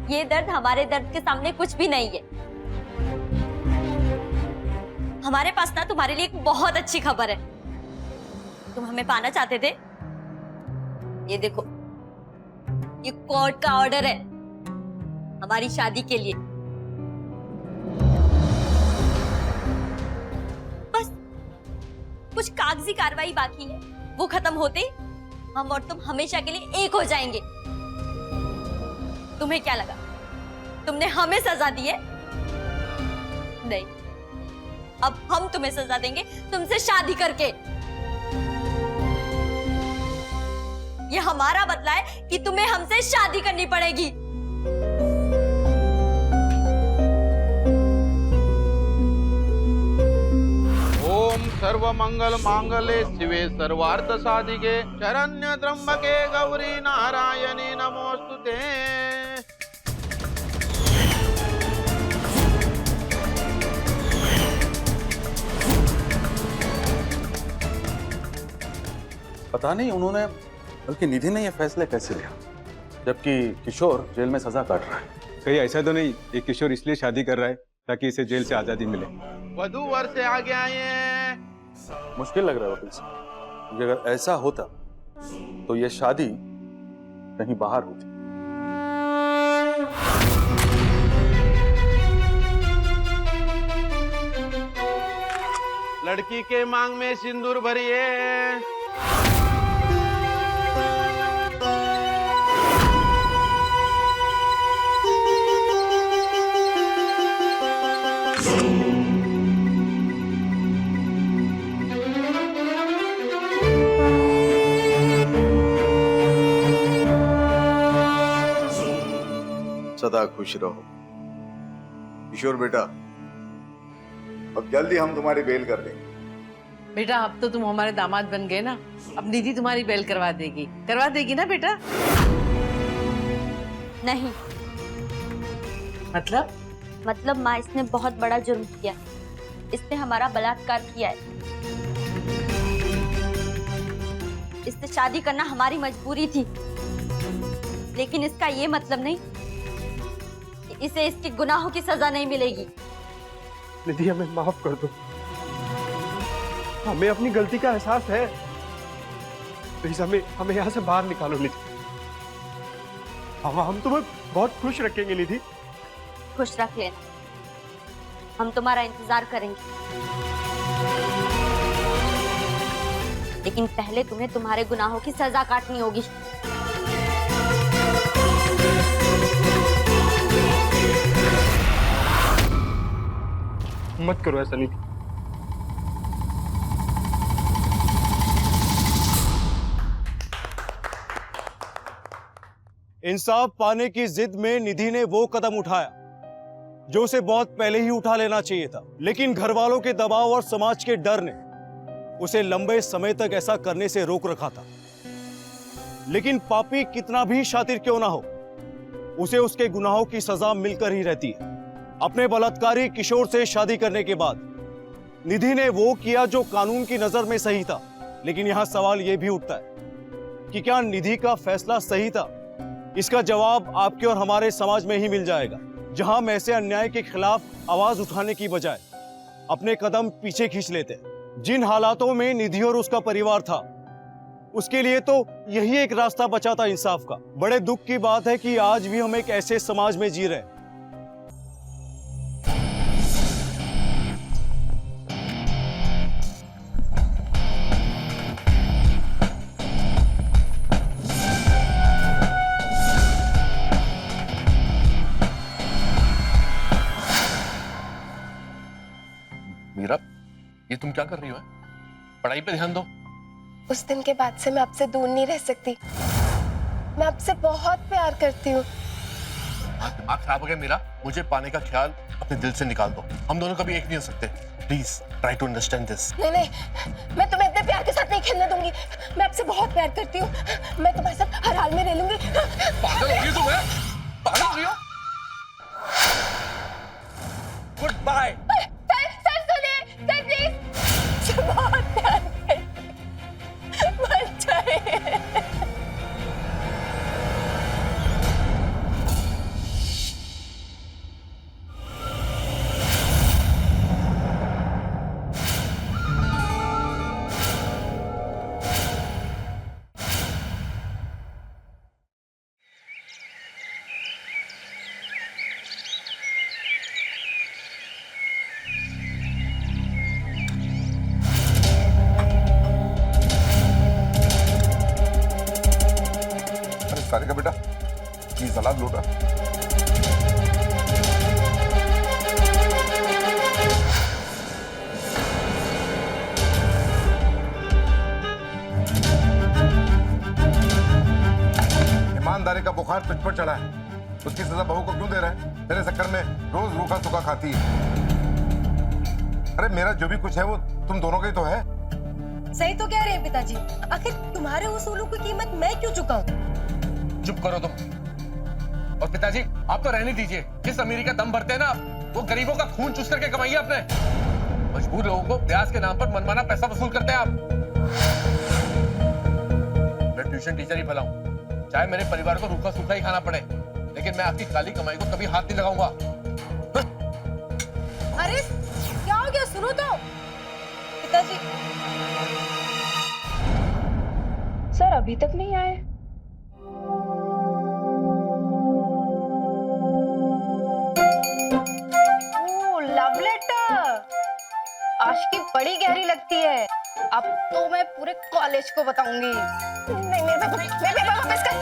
ये दर्द हमारे दर्द के सामने कुछ भी नहीं है। हमारे पास ना तुम्हारे लिए एक बहुत अच्छी खबर है। तुम हमें पाना चाहते थे, ये देखो, ये कोर्ट का ऑर्डर है हमारी शादी के लिए। बस कुछ कागजी कार्रवाई बाकी है, वो खत्म होते ही हम और तुम हमेशा के लिए एक हो जाएंगे। तुम्हें क्या लगा तुमने हमें सजा दी है? नहीं, अब हम तुम्हें सजा देंगे तुमसे शादी करके। ये हमारा बदला है कि तुम्हें हमसे शादी करनी पड़ेगी। ओम सर्वमंगल मांगल्ये शिवे सर्वार्थ साधिके शरण्य त्र्यंबके गौरी नारायणी नमोस्तुते। पता नहीं उन्होंने, बल्कि निधि ने यह फैसला कैसे लिया, जबकि किशोर जेल में सजा काट रहा है। कहीं ऐसा तो नहीं ये किशोर इसलिए शादी कर रहा है ताकि इसे जेल से आजादी मिले? वधू वर से आगे आए हैं। मुश्किल लग रहा है वकील साहब, क्योंकि अगर ऐसा होता तो यह शादी कहीं बाहर होती। लड़की के मांग में सिंदूर भरिए। सदा खुश रहो किशोर बेटा। अब जल्दी हम तुम्हारी बेल कर देंगे। बेटा अब तो तुम हमारे दामाद बन गए ना, अब निधि तुम्हारी बेल करवा देगी ना बेटा? नहीं। मतलब माँ, इसने बहुत बड़ा जुर्म किया। इसने हमारा बलात्कार किया है। इससे शादी करना हमारी मजबूरी थी, लेकिन इसका ये मतलब नहीं कि इसे इसके गुनाहों की सजा नहीं मिलेगी। निधि, हमें माफ कर दो, हमें अपनी गलती का एहसास है। प्लीज हमें यहाँ से बाहर निकालो निधि। हम तुम्हें बहुत खुश रखेंगे निधि। खुश रख लेना, हम तुम्हारा इंतजार करेंगे, लेकिन पहले तुम्हें तुम्हारे गुनाहों की सजा काटनी होगी। मत करो ऐसा निधि। इंसाफ पाने की जिद में निधि ने वो कदम उठाया जो उसे बहुत पहले ही उठा लेना चाहिए था, लेकिन घर वालों के दबाव और समाज के डर ने उसे लंबे समय तक ऐसा करने से रोक रखा था। लेकिन पापी कितना भी शातिर क्यों ना हो, उसे उसके गुनाहों की सजा मिलकर ही रहती है। अपने बलात्कारी किशोर से शादी करने के बाद निधि ने वो किया जो कानून की नजर में सही था, लेकिन यहां सवाल यह भी उठता है कि क्या निधि का फैसला सही था? इसका जवाब आपके और हमारे समाज में ही मिल जाएगा, जहां हम ऐसे अन्याय के खिलाफ आवाज उठाने की बजाय अपने कदम पीछे खींच लेते हैं। जिन हालातों में निधि और उसका परिवार था, उसके लिए तो यही एक रास्ता बचा था इंसाफ का। बड़े दुख की बात है कि आज भी हम एक ऐसे समाज में जी रहे हैं मीरा, ये तुम क्या कर रही हो? पढ़ाई पे ध्यान दो। उस दिन के बाद से मैं आपसे दूर नहीं रह सकती। मैं आपसे बहुत प्यार करती हूँ। दिमाग खराब हो गया मेरा। मुझे पाने का ख्याल अपने दिल से निकाल दो। हम दोनों कभी एक नहीं हो सकते। Please try to understand this. नहीं नहीं, मैं तुम्हें इतने प्यार के साथ नहीं खेलने दूंगी। मैं आपसे बहुत प्यार करती हूँ। मैं तुम्हारे साथ हर हाल में रह लूंगी। पागल हो गई तुम? पागल हो गई हो? Good bye. सर सुनिए, सर प्लीज। बहुत प्यार करती हूँ। मर जाइए। सारे का बेटा जी सलाद लूटा। ईमानदारी का बुखार तुझ पर चढ़ा है, उसकी सजा बहू को क्यों दे रहा है? तेरे चक्कर में रोज रूखा सूखा खाती है। अरे मेरा जो भी कुछ है वो तुम दोनों का ही तो है। सही तो कह रहे हैं पिताजी। आखिर तुम्हारे उसूलों की कीमत मैं क्यों चुकाऊं? चुप करो तुम। और पिताजी आप तो रहने दीजिए। जिस अमीरी का दम भरते हैं ना, वो गरीबों का खून चूस करके कमाइए अपने। मजबूर लोगों को ब्याज के नाम पर मनमाना पैसा वसूल करते हैं आप। मैं ट्यूशन टीचर ही भला हूं, चाहे मेरे परिवार को रूखा सूखा ही खाना पड़े, लेकिन मैं आपकी काली कमाई को कभी हाथ नहीं लगाऊंगा। अरे क्या हो गया? सुनो तो पिताजी। सर अभी तक नहीं आए। लव लेटर आज की बड़ी गहरी लगती है। अब तो मैं पूरे कॉलेज को बताऊंगी। नहीं मेरे वापस कर।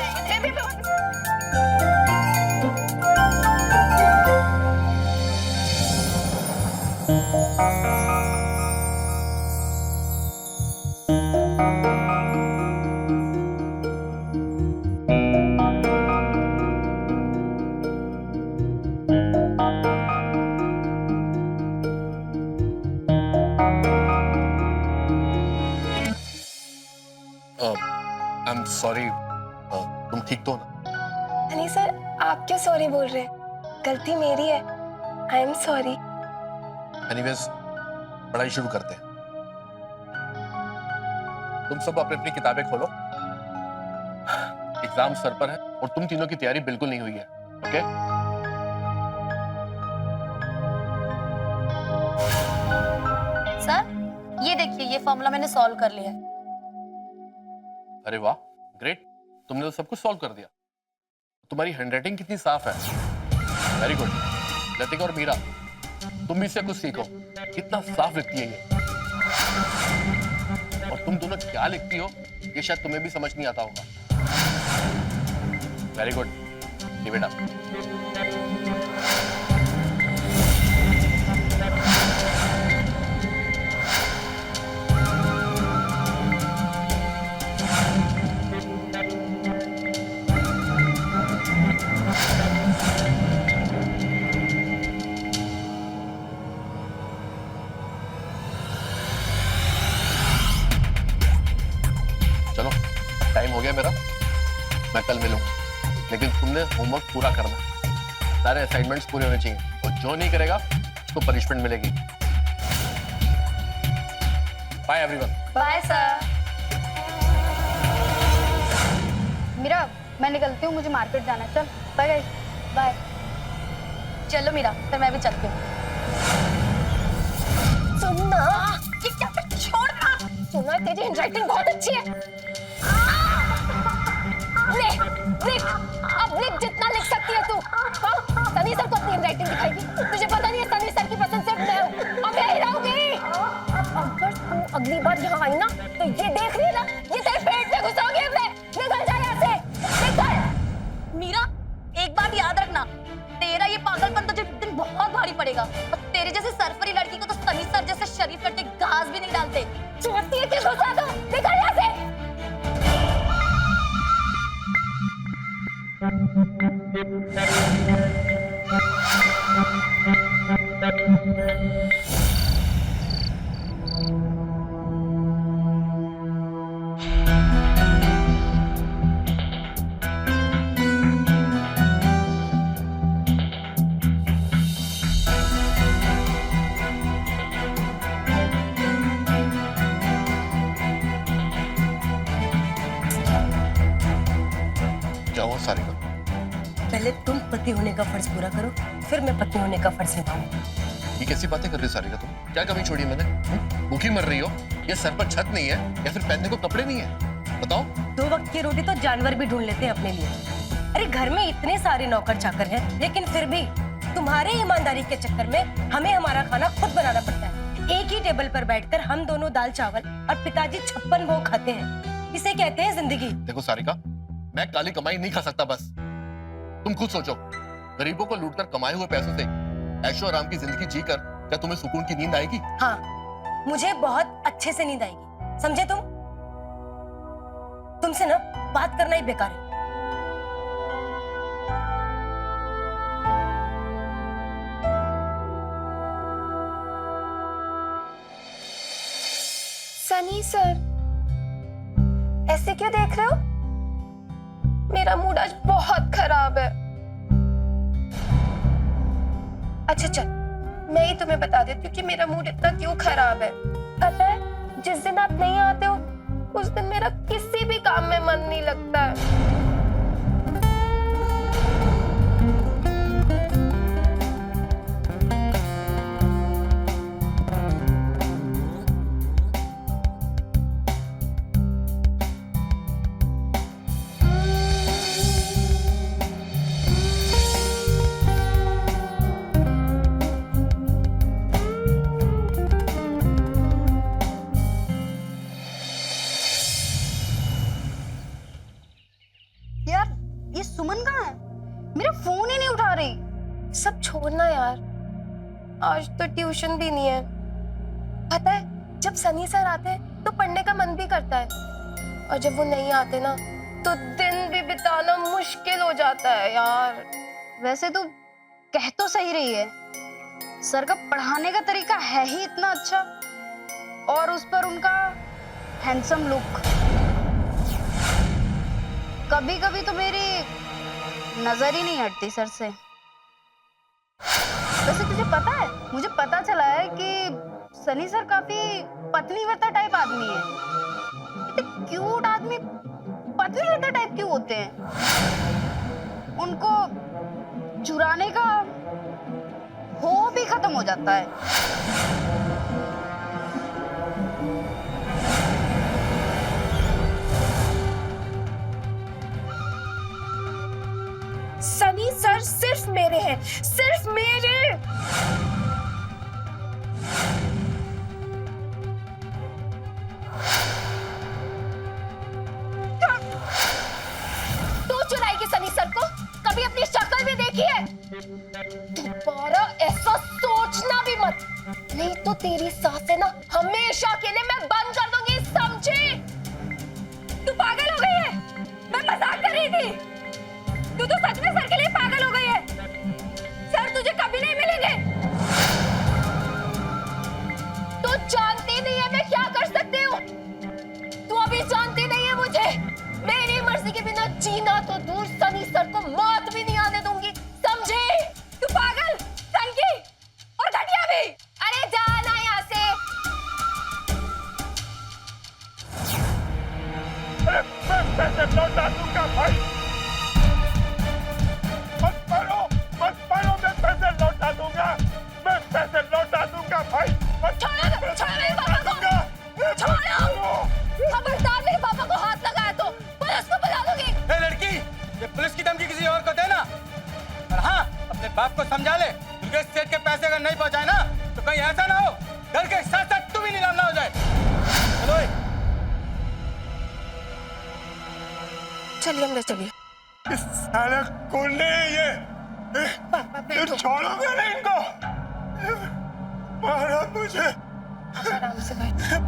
सॉरी, तुम ठीक तो ना? नहीं सर, आप क्यों सॉरी बोल रहे हैं? गलती मेरी है। I am sorry. एनीवेज, पढ़ाई शुरू करते हैं। तुम सब अपनी अपनी किताबें खोलो। एग्जाम सर पर है और तुम तीनों की तैयारी बिल्कुल नहीं हुई है। ओके? सर ये देखिए, ये फॉर्मूला मैंने सॉल्व कर लिया है। अरे वाह, ग्रेट। तुमने तो सब कुछ सॉल्व कर दिया। तुम्हारी हैंडराइटिंग कितनी साफ है। Very good. लतिका और मीरा, तुम भी इससे कुछ सीखो। कितना साफ लिखती है ये। और तुम दोनों क्या लिखती हो ये शायद तुम्हें भी समझ नहीं आता होगा। Very good. ये बेटा हो गया मेरा, मैं कल मिलूंगा, लेकिन तुमने होमवर्क पूरा करना। सारे असाइनमेंट्स पूरे होने चाहिए और जो नहीं करेगा उसको पनिशमेंट मिलेगी। Bye everyone. Bye sir. Meera मैं निकलती हूँ, मुझे मार्केट जाना है। चल बाय गाइस। बाय। चलो मीरा, फिर मैं भी चलती हूँ। सुनना, ये क्या छोड़ ना। सुनना, तेरी हैंडराइटिंग बहुत अच्छी है। अब लिख जितना लिख सकती है तू। सनी सर को अपनी हैंडराइटिंग दिखाएगी। तुझे पता नहीं है सनी सर की पसंद सिर्फ मैं हूँ और मैं ही रहूंगी। अगर तू अगली बार यहाँ आई ना तो ये देख रही है ना, ये तेरे पेट में घुसोगी। निकल जा यहाँ से, निकल। मीरा एक बात याद रखना, तेरा ये पागलपन तुझे दिन बहुत भारी पड़ेगा। और तेरे जैसे सरफरी लड़की को तो सनी सर जैसे शरीफ लड़के घास भी नहीं डालते। चोटी है कि घुसा दो, निकल यहाँ से। क्या हुआ सारिका? पहले तुम पति होने का फर्ज पूरा करो, फिर मैं पत्नी होने का फर्ज निभाऊंगी। ये कैसी बातें कर रही हो सारिका तुम? क्या कमी छोड़ी मैंने? भूखी मर रही हो? ये सर पर छत नहीं है या फिर पहनने को कपड़े नहीं है? बताओ। 2 वक्त की रोटी तो जानवर भी ढूंढ लेते हैं अपने लिए। अरे घर में इतने सारे नौकर चाकर हैं, लेकिन फिर भी तुम्हारे ईमानदारी के चक्कर में हमें हमारा खाना खुद बनाना पड़ता है। एक ही टेबल पर बैठकर हम दोनों दाल चावल और पिताजी 56 भोग खाते हैं। इसे कहते हैं जिंदगी। देखो सारिका, मैं काली कमाई नहीं खा सकता। बस तुम खुद सोचो, गरीबों को लूटकर कमाए हुए पैसों से ऐशो आराम की जिंदगी जीकर क्या तुम्हें सुकून की नींद आएगी? हाँ, मुझे बहुत अच्छे से नींद आएगी। समझे तुम? तुमसे ना बात करना ही बेकार है। सनी सर, ऐसे क्यों देख रहे हो? मेरा मूड आज बहुत खराब है। अच्छा चल, मैं ही तुम्हें बता देती हूँ कि मेरा मूड इतना क्यों खराब है। पता है, जिस दिन आप नहीं आते हो उस दिन मेरा किसी भी काम में मन नहीं लगता है। सब छोड़ना यार, आज तो ट्यूशन भी नहीं है। पता है, जब सनी सर आते हैं तो पढ़ने का मन भी करता है, और जब वो नहीं आते ना तो दिन भी बिताना मुश्किल हो जाता है यार। वैसे तो कह तो सही रही है, सर का पढ़ाने का तरीका है ही इतना अच्छा, और उस पर उनका हैंडसम लुक। कभी कभी तो मेरी नजर ही नहीं हटती सर से। वैसे तुझे पता है, मुझे पता चला है कि सनी सर काफी पत्नीव्रता टाइप आदमी है। इतने क्यूट आदमी पत्नीव्रता टाइप क्यों होते हैं? उनको चुराने का हो भी खत्म हो जाता है। सनी सर सिर्फ मेरे हैं, सिर्फ मेरे। तू चुराएगी सनी सर को? कभी अपनी शक्ल भी देखी है? दोबारा ऐसा सोचना भी मत, नहीं तो तेरी सांसें ना हमेशा के लिए मैं बंद कर दूंगी, समझी? तू पागल हो गई है? मैं मजाक कर रही थी। तू तो सच में सर के लिए पागल हो गई है। सर तुझे कभी नहीं मिलेंगे। तू जानती नहीं है मैं क्या कर सकती हूँ। तू अभी जानती नहीं है मुझे। मेरी मर्जी के बिना जीना तो दूर, सनी सर को मौत भी नहीं आने दूंगी, समझे? तू पागल, सनकी और घटिया भी। अरे जाना यहाँ से। अरे मैं पैसे लौटा दूंगा भाई। मत मारो, मैं पैसे लौटा दूंगा। मैं पैसे लौटा दूंगा भाई। छोड़ो मेरे पापा को, छोड़ो। खबरदार मेरे पापा को हाथ लगाया तो पुलिस को बुला लूंगी। ए लड़की, ये पुलिस की धमकी किसी और को देना, और हाँ, अपने बाप को समझा ले। दुर्गेश सेठ के पैसे अगर नहीं पहुंचाए ना तो कहीं ऐसा ना हो घर के साथ साथ तू भी नीलाम ना हो जाए। चलो चलिए अंदर चलिए। इस साले कौन है ये छोड़ोगे नहीं इनको? मारा मुझे। आराम से बैठ।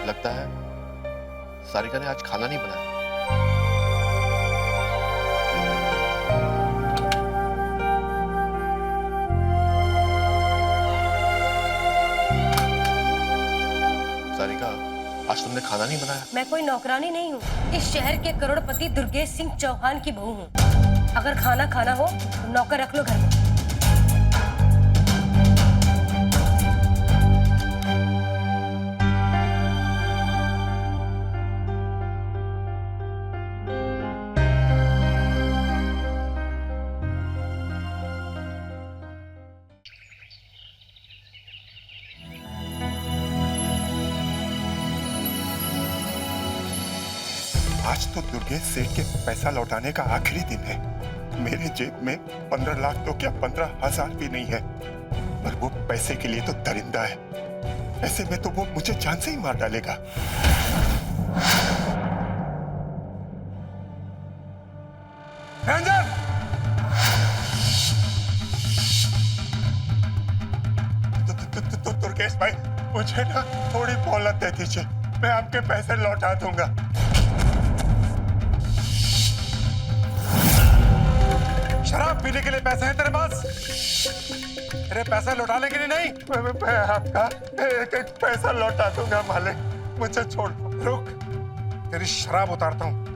लगता है सारिका ने आज खाना नहीं बनाया। सारिका, आज तुमने खाना नहीं बनाया? मैं कोई नौकरानी नहीं हूँ, इस शहर के करोड़पति दुर्गेश सिंह चौहान की बहू हूँ। अगर खाना खाना हो तो नौकर रख लो घर में। आज तो दुर्गेश सेठ के पैसा लौटाने का आखिरी दिन है। मेरे जेब में 15 लाख तो क्या 15,000 भी नहीं है, पर वो पैसे के लिए तो दरिंदा है। ऐसे में तो वो मुझे जान से ही मार डालेगा। रंजन! तो दुर्गेश भाई, मुझे ना थोड़ी मोहलत दे दीजिए, मैं आपके पैसे लौटा दूंगा। शराब पीने के लिए पैसे हैं तेरे पास? तेरे पैसे लौटाने के लिए नहीं? मैं आपका एक एक पैसा लौटा दूंगा मालिक, मुझे छोड़ दो। रुक, तेरी शराब उतारता हूं।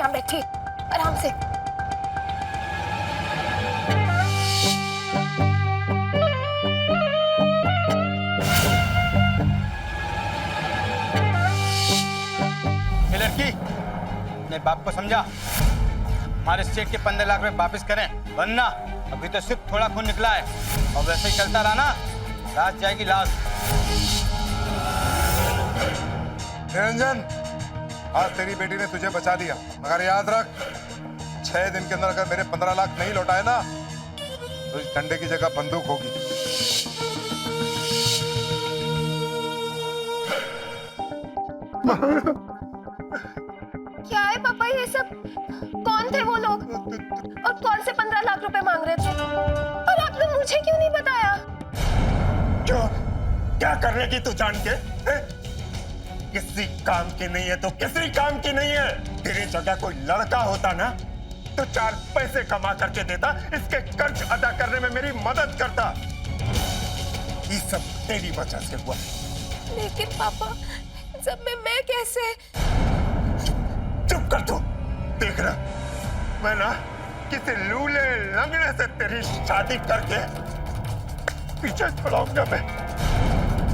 बैठिए आराम से। ये लड़की अपने बाप को समझा, हमारे स्टेट के 15 लाख रुपए वापस करें, वरना अभी तो सिर्फ थोड़ा खून निकला है और वैसे ही चलता रहा ना, लाश जाएगी लाश। निरंजन, आज तेरी बेटी ने तुझे बचा दिया, मगर याद रख 6 दिन के अंदर अगर मेरे 15 लाख नहीं लौटाए ना तो इस डंडे की जगह बंदूक होगी। क्या है पापा ये सब? कौन थे वो लोग और कौन से 15 लाख रुपए मांग रहे थे? और आपने मुझे क्यों नहीं बताया? क्यों? क्या कर लेगी तू जान के? किसी काम की नहीं है तो किसी काम की नहीं है। तेरी जगह कोई लड़का होता ना तो 4 पैसे कमा करके देता, इसके कर्ज अदा करने में मेरी मदद करता। ये सब तेरी वजह से हुआ। लेकिन पापा सब में मैं कैसे? चुप कर तू। देख रहा मैं ना किसी लूले लंगड़े से तेरी शादी करके पीछे छुड़ाऊंगा, मैं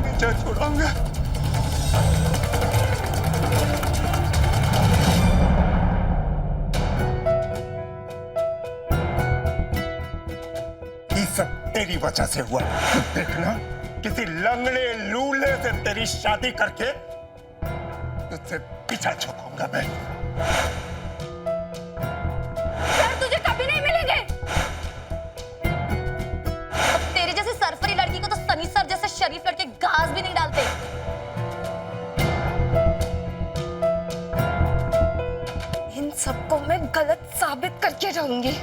पीछे छुड़ाऊंगा। ये सब तेरी वजह से हुआ। देखना किसी लंगड़े लूले से तेरी शादी करके तुझसे पीछा छुड़ाऊंगा मैं। सर तुझे कभी नहीं मिलेंगे। अब तेरे जैसे सरफरी लड़की को तो सनी सर जैसे शरीफ लड़के घास भी नहीं डालते। इन सबको मैं गलत साबित करके रहूंगी।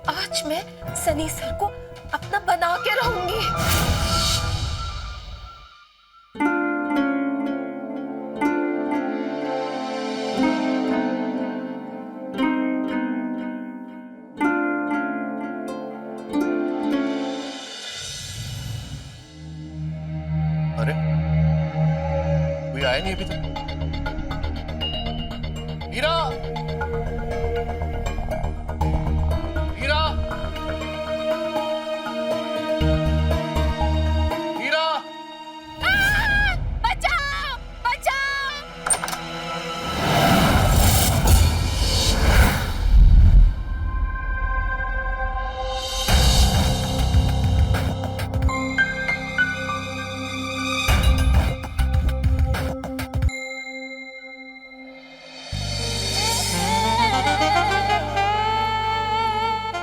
आज मैं सनी सर को अपना बना के रहूंगी। नहीं अभी तक। मीरा, मीरा, मीरा, बचाओ बचाओ।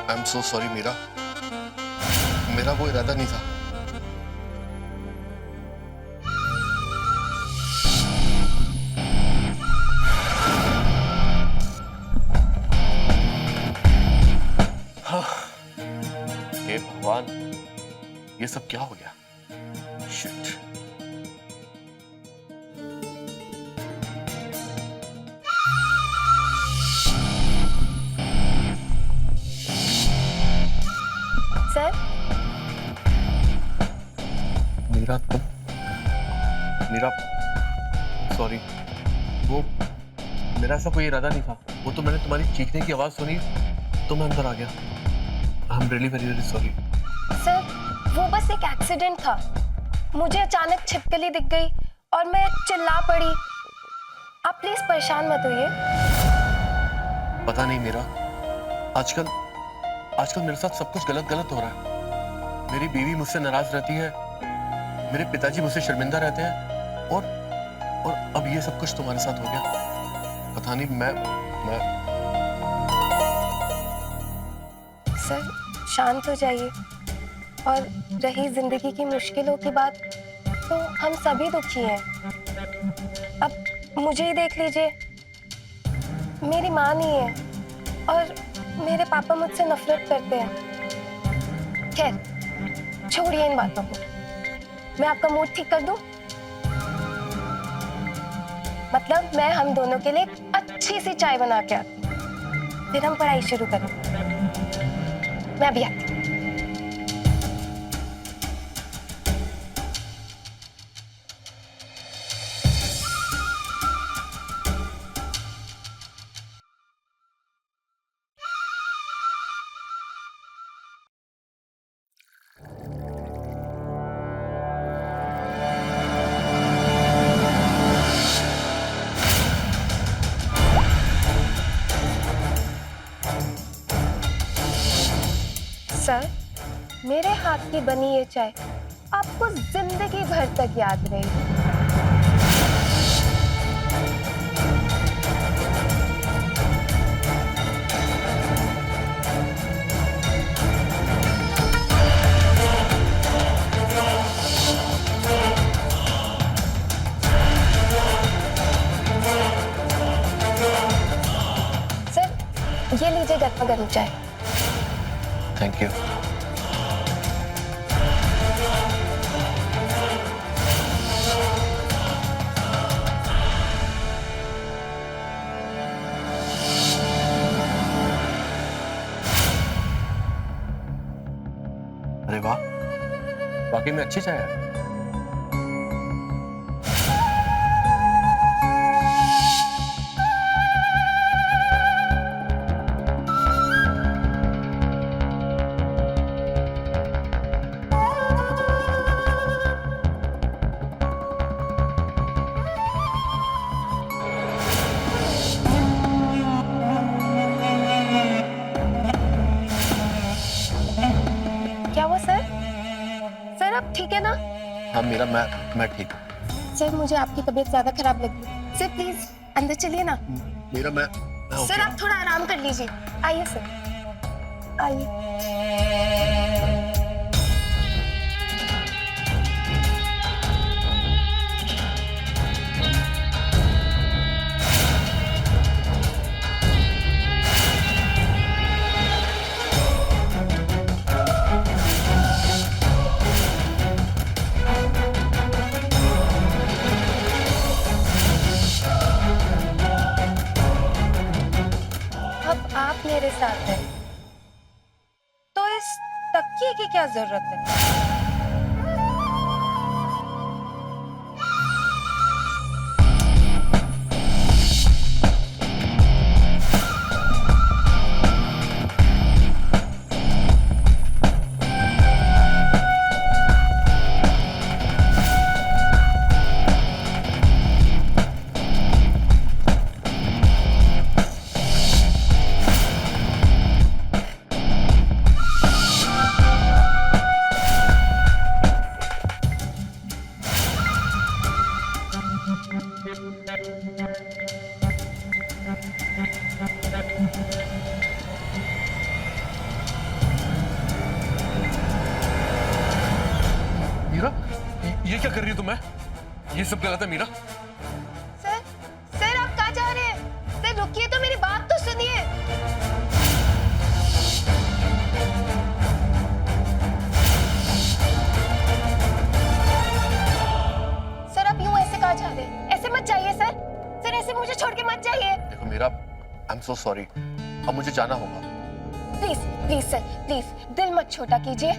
I am so sorry Meera, मेरा वो इरादा नहीं था। हे भगवान, ये सब क्या हो गया? शिट। सर, मीरा तुम, मीरा सॉरी, वो मेरा ऐसा कोई इरादा नहीं था। वो तो मैंने तुम्हारी चीखने की आवाज सुनी तो मैं अंदर आ गया। I am really very very sorry. Sir, वो बस एक एक्सीडेंट था। मुझे अचानक छिपकली दिख गई और मैं चिल्ला पड़ी। आप प्लीज परेशान मत होइए। पता नहीं मीरा, आजकल मेरे साथ सब कुछ गलत हो रहा है। मेरी बीवी मुझसे नाराज रहती है, मेरे पिताजी मुझसे शर्मिंदा रहते हैं, और अब ये सब कुछ तुम्हारे साथ हो गया। पता नहीं मैं सर, शांत हो जाइए। और रही जिंदगी की मुश्किलों की बात, तो हम सभी दुखी हैं। अब मुझे ही देख लीजिए, मेरी माँ नहीं है और मेरे पापा मुझसे नफरत करते हैं। खैर, छोड़िए इन बातों को। मैं आपका मूड ठीक कर दूं? मतलब मैं हम दोनों के लिए एक अच्छी सी चाय बना के आती हूँ, फिर हम पढ़ाई शुरू करेंगे। मैं अभी आती हूँ। सर, मेरे हाथ की बनी ये चाय आपको जिंदगी भर तक याद रहेगी। सर, ये लीजिए गर्मा-गर्म चाय। Thank you. अरे वाह, वाकई में अच्छी चाय है। क्या हुआ सर? सर, आप ठीक है ना? हाँ मीरा, मैं ठीक हूँ। सर, मुझे आपकी तबीयत ज्यादा खराब लगी। सर प्लीज अंदर चलिए ना। मीरा, मैं सर, आप थोड़ा आराम कर लीजिए। आइए सर, आइए। अब आप मेरे साथ हैं, तो इस तकिए की क्या जरूरत है? क्या कर रही हो तुम? ये सब गलत है मीरा। सर सर आप कहाँ जा रहे हैं? सर रुकिए तो, मेरी बात तो सुनिए। सर आप यूं ऐसे कहाँ जा रहे हैं? ऐसे मत जाइए सर। सर ऐसे मुझे छोड़ के मत जाइए। देखो Meera, I am so sorry, अब मुझे जाना होगा। प्लीज प्लीज सर प्लीज, दिल मत छोटा कीजिए।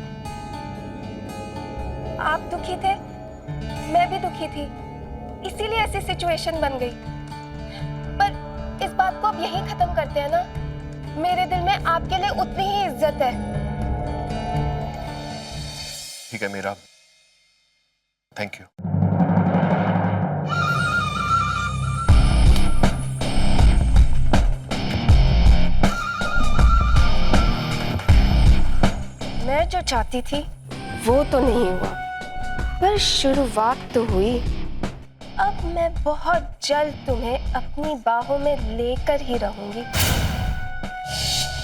आप दुखी थे, मैं भी दुखी थी, इसीलिए ऐसी सिचुएशन बन गई। पर इस बात को अब यहीं खत्म करते हैं ना। मेरे दिल में आपके लिए उतनी ही इज्जत है। ठीक है मीरा, थैंक यू। मैं जो चाहती थी वो तो नहीं हुआ, पर शुरुआत तो हुई। अब मैं बहुत जल्द तुम्हें अपनी बाहों में लेकर ही रहूंगी।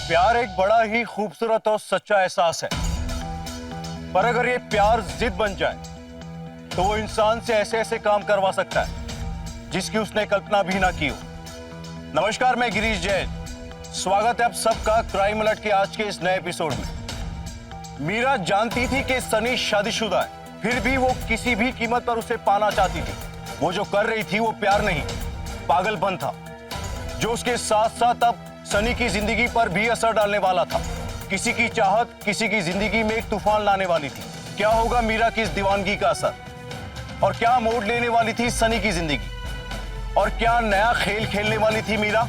प्यार एक बड़ा ही खूबसूरत और सच्चा एहसास है, पर अगर ये प्यार जिद बन जाए तो वो इंसान से ऐसे ऐसे काम करवा सकता है जिसकी उसने कल्पना भी ना की हो। नमस्कार, मैं गिरीश जैन, स्वागत है आप सबका क्राइम अलर्ट के आज के इस नए एपिसोड में। मीरा जानती थी कि सनी शादीशुदा है, फिर भी वो किसी भी कीमत पर उसे पाना चाहती थी। वो जो कर रही थी वो प्यार नहीं, पागलपन था, जो उसके साथ साथ अब सनी की जिंदगी पर भी असर डालने वाला था। किसी की चाहत किसी की जिंदगी में एक तूफान लाने वाली थी। क्या होगा मीरा की इस दीवानगी का असर, और क्या मोड़ लेने वाली थी सनी की जिंदगी, और क्या नया खेल खेलने वाली थी मीरा?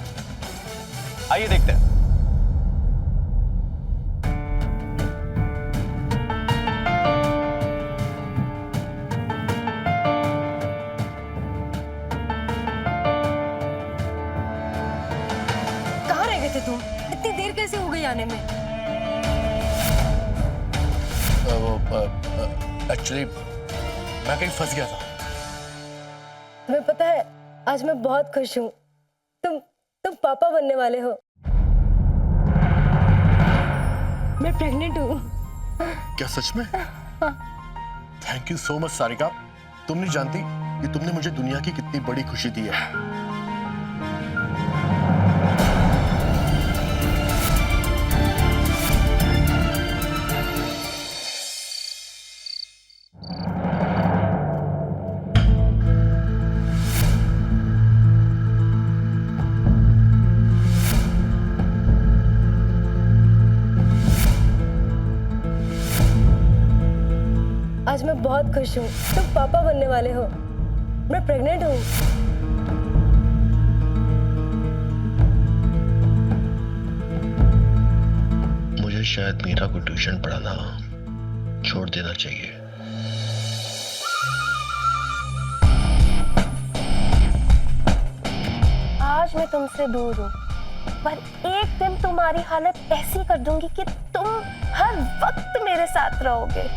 आइए देखते हैं। तुम इतनी देर कैसे हो गई आने में? एक्चुअली मैं कहीं फंस गया था। तुम्हें पता है, आज मैं बहुत खुश हूँ। तुम पापा बनने वाले हो। मैं प्रेग्नेंट हूँ। क्या सच में? Thank you so much Sarika. तुम नहीं जानती कि तुमने मुझे दुनिया की कितनी बड़ी खुशी दी है। आज मैं बहुत खुश हूँ। तुम पापा बनने वाले हो। मैं प्रेग्नेंट हूँ। मुझे शायद मीरा को ट्यूशन पढ़ाना छोड़ देना चाहिए। आज मैं तुमसे दूर हूँ, पर एक दिन तुम्हारी हालत ऐसी कर दूंगी कि तुम हर वक्त मेरे साथ रहोगे।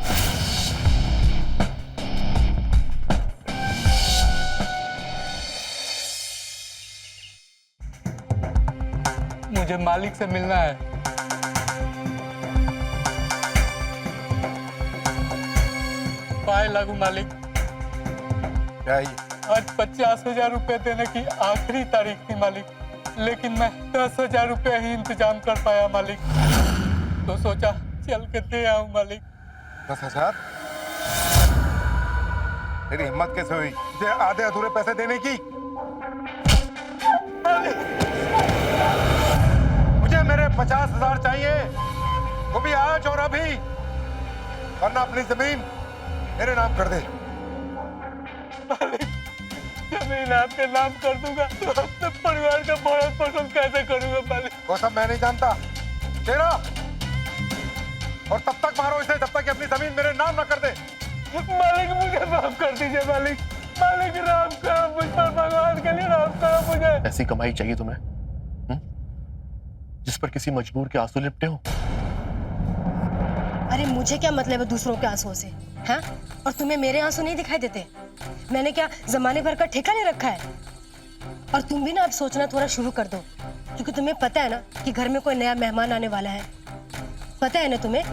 मुझे मालिक से मिलना है। पाए लागू मालिक। क्या है? आज 50,000 रुपए देने की आखिरी तारीख थी मालिक, लेकिन मैं 10,000 रुपए ही इंतजाम कर पाया मालिक, तो सोचा चल के दे आऊं मालिक। 10,000? तेरी हिम्मत कैसे हुई तुझे आधे अधूरे पैसे देने की? मुझे मेरे 50,000 चाहिए, वो भी आज और अभी, वरना अपनी जमीन मेरे नाम कर दे। मालिक, जमीन आपके नाम कर दूंगा तो अपने परिवार का भरण पोषण कैसे करूंगा मालिक? वो सब मैं नहीं जानता, तेरा। और तब तक मारो इसे जब तक कि अपनी जमीन मेरे नाम ना कर दे। मालिक मुझे माफ कर दीजिए मालिक। मालिक राम करो मुझ पर, भगवान के लिए राम करो मुझे। ऐसी कमाई चाहिए तुम्हें जिस पर किसी मजबूर के आंसू लिपटे हो? अरे मुझे क्या मतलब है दूसरों के आंसुओं से, हाँ? और तुम्हें मेरे आंसू नहीं दिखाई देते? मैंने क्या जमाने भर का ठेका नहीं रखा है? और तुम भी ना अब सोचना थोड़ा शुरू कर दो, क्योंकि तुम्हें पता है ना कि घर में कोई नया मेहमान आने वाला है। पता है ना तुम्हें?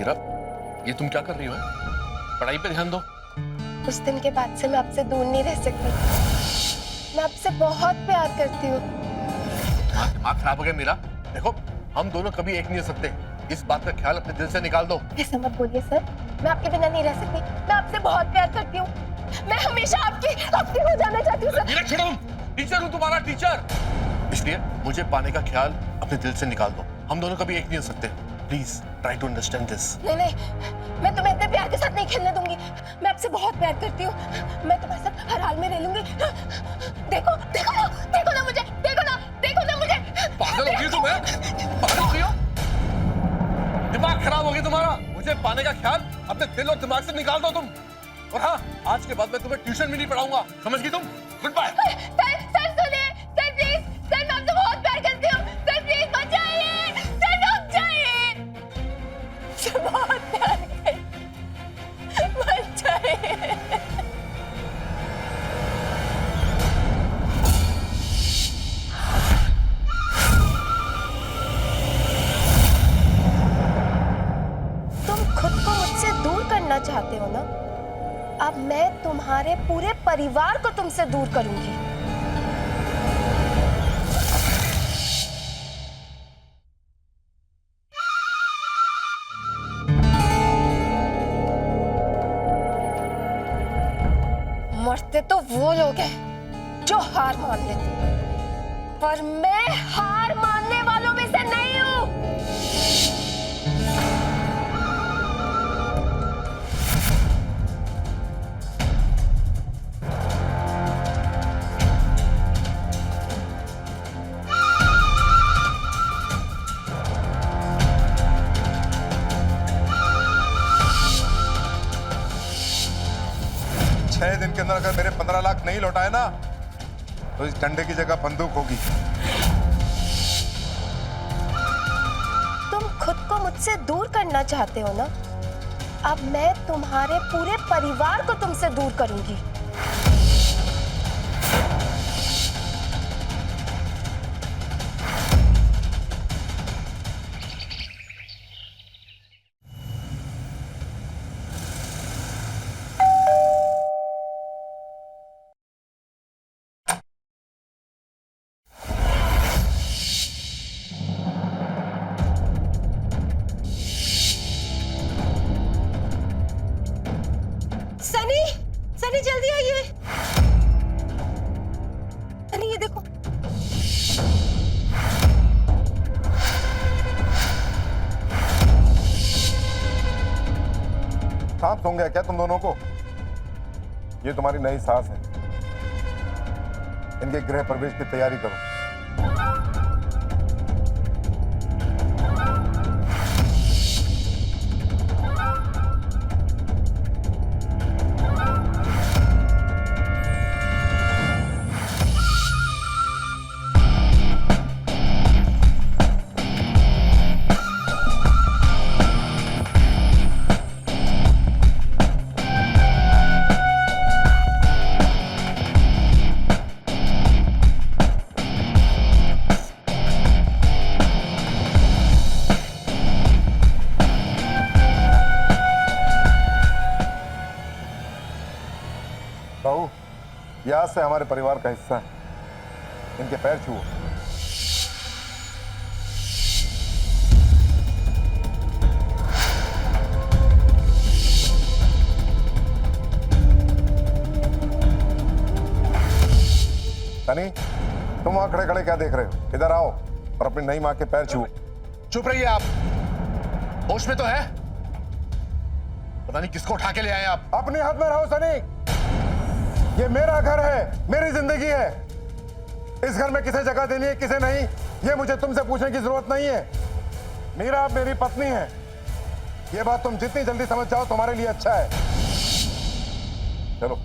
मीरा, ये तुम क्या कर रही हो? पढ़ाई पे ध्यान दो। उस दिन के बाद से मैं आपसे दूर नहीं रह सकती। मैं आपसे बहुत प्यार करती हूँ। तुम्हारा दिमाग खराब हो गया मीरा। देखो, हम दोनों कभी एक नहीं हो सकते। इस बात का ख्याल अपने दिल से निकाल दो। ऐसा मत बोलिए सर, मैं आपके बिना नहीं रह सकती। मैं आपसे बहुत प्यार करती हूँ। मैं हमेशा आपकी हो जाना चाहती हूँ सर। मीरा छोड़ो, टीचर हूँ तुम्हारा टीचर। इसलिए मुझे पाने का ख्याल अपने दिल से निकाल दो। हम दोनों कभी एक नहीं हो सकते। Please try to understand this. नहीं, मैं तुम्हें इतने प्यार के साथ नहीं खेलने दूंगी। मैं आपसे बहुत प्यार करती हूँ। मैं तुम्हारे साथ हर हाल में रह लूंगी। देखो ना मुझे, देखो ना मुझे। पागल हो गई तुम? पागल हो गई हो? दिमाग खराब हो गया तुम्हारा। मुझे पाने का ख्याल अपने दिल और दिमाग से निकाल दो तुम। और हाँ, आज के बाद मैं तुम्हें ट्यूशन भी नहीं पढ़ाऊंगा, समझ गई तुम? Good bye. सर सुनिए, सर प्लीज, सर मैं आपसे बहुत प्यार करती हूँ। सर प्लीज बचाइए, सर रुक जाइए। सर बहुत प्यार करती, बचाइए। तुम खुद को मुझसे दूर करना चाहते हो ना? अब मैं तुम्हारे पूरे परिवार को तुमसे दूर करूंगी। मरते तो वो लोग हैं जो हार मान लेते हैं, पर मैं हार मानने वालों में से नहीं हूं। दिन के अंदर अगर मेरे 15 लाख नहीं लौटाए ना, तो इस डंडे की जगह बंदूक होगी। तुम खुद को मुझसे दूर करना चाहते हो ना? अब मैं तुम्हारे पूरे परिवार को तुमसे दूर करूंगी। सनी जल्दी आइए। सनी ये देखो। सांप सो गया क्या तुम दोनों को? ये तुम्हारी नई सास है। इनके गृह प्रवेश की तैयारी करो। बहू, ये आज से हमारे परिवार का हिस्सा है। इनके पैर छुओ। सनी, तुम वहां खड़े खड़े क्या देख रहे हो? इधर आओ और अपनी नई मां के पैर छुओ। चुप रहिए आप। होश में तो है? पता नहीं किसको उठा के ले आए आप। अपने हाथ में रहो सनी। ये मेरा घर है, मेरी जिंदगी है। इस घर में किसे जगह देनी है, किसे नहीं, ये मुझे तुमसे पूछने की जरूरत नहीं है। मीरा आप मेरी पत्नी है। ये बात तुम जितनी जल्दी समझ जाओ तुम्हारे लिए अच्छा है। चलो।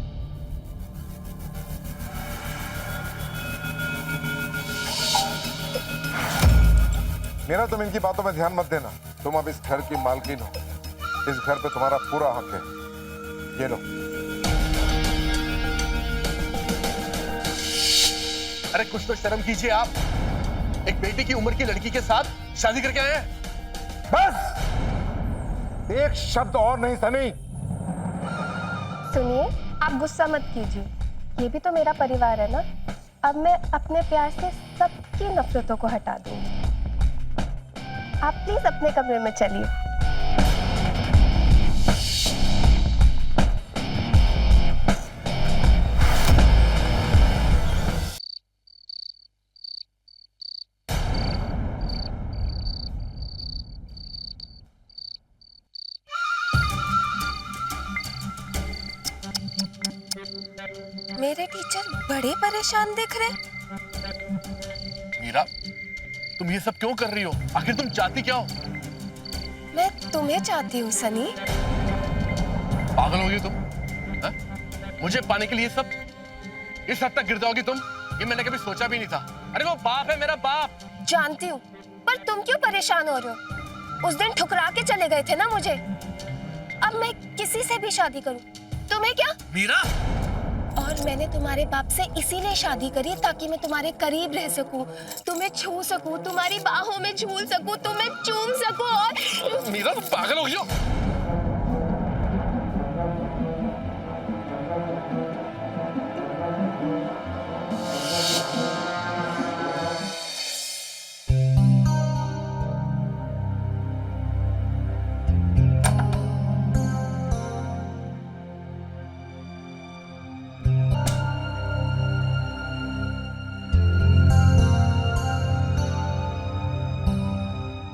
मीरा तुम इनकी बातों में ध्यान मत देना। तुम अब इस घर की मालकिन हो। इस घर पे तुम्हारा पूरा हक है। ये लो। अरे कुछ तो शर्म कीजिए आप। एक बेटी की उम्र की लड़की के साथ शादी करके आए हैं। बस एक शब्द और नहीं सनी। सुनिए, आप गुस्सा मत कीजिए, ये भी तो मेरा परिवार है ना। अब मैं अपने प्यार से सबकी नफरतों को हटा दूंगी। आप प्लीज अपने कमरे में चलिए। मेरे टीचर बड़े परेशान दिख रहे। मीरा, तुम ये सब क्यों कर रही हो? आखिर तुम चाहती क्या हो? मैं तुम्हें चाहती हूँ सनी। पागल हो गई तुम? हा? मुझे पाने के लिए सब इस हद तक गिर जाओगी तुम? ये मैंने कभी सोचा भी नहीं था। अरे वो बाप है, मेरा बाप। जानती हूँ, पर तुम क्यों परेशान हो रहे हो? उस दिन ठुकरा के चले गए थे ना मुझे। अब मैं किसी से भी शादी करूँ, तुम्हें क्या? मीरा, और मैंने तुम्हारे बाप से इसीलिए शादी करी ताकि मैं तुम्हारे करीब रह सकूं, तुम्हें छू सकूं, तुम्हारी बाहों में झूल सकूं, तुम्हें चूम सकूं। और मीरा, तुम पागल हो गई हो?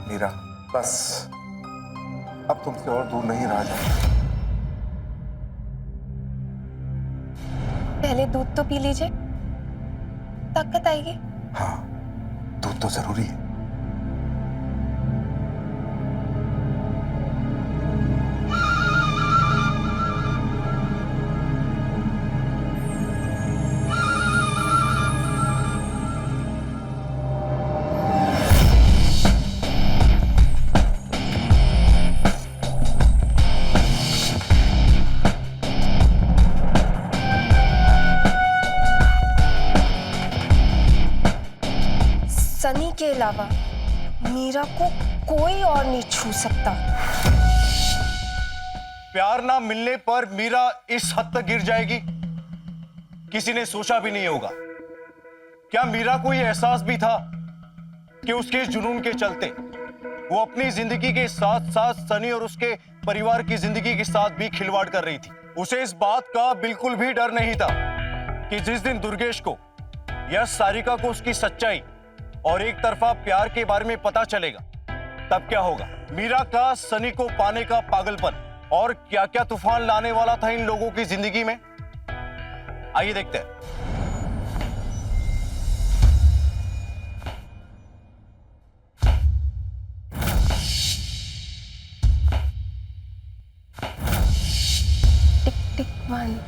मीरा, बस अब तुमसे और दूर नहीं रहा जाता। पहले दूध तो पी लीजिए, ताकत आएगी। हाँ, दूध तो जरूरी है। सनी के अलावा मीरा को कोई और नहीं छू सकता। प्यार ना मिलने पर मीरा इस हद तक गिर जाएगी, किसी ने सोचा भी नहीं होगा। क्या मीरा को यह एहसास भी था कि उसके इस जुनून के चलते वो अपनी जिंदगी के साथ साथ सनी और उसके परिवार की जिंदगी के साथ भी खिलवाड़ कर रही थी? उसे इस बात का बिल्कुल भी डर नहीं था कि जिस दिन दुर्गेश को या सारिका को उसकी सच्चाई और एक तरफा प्यार के बारे में पता चलेगा, तब क्या होगा। मीरा का सनी को पाने का पागलपन और क्या क्या तूफान लाने वाला था इन लोगों की जिंदगी में, आइए देखते हैं। Tick tick one.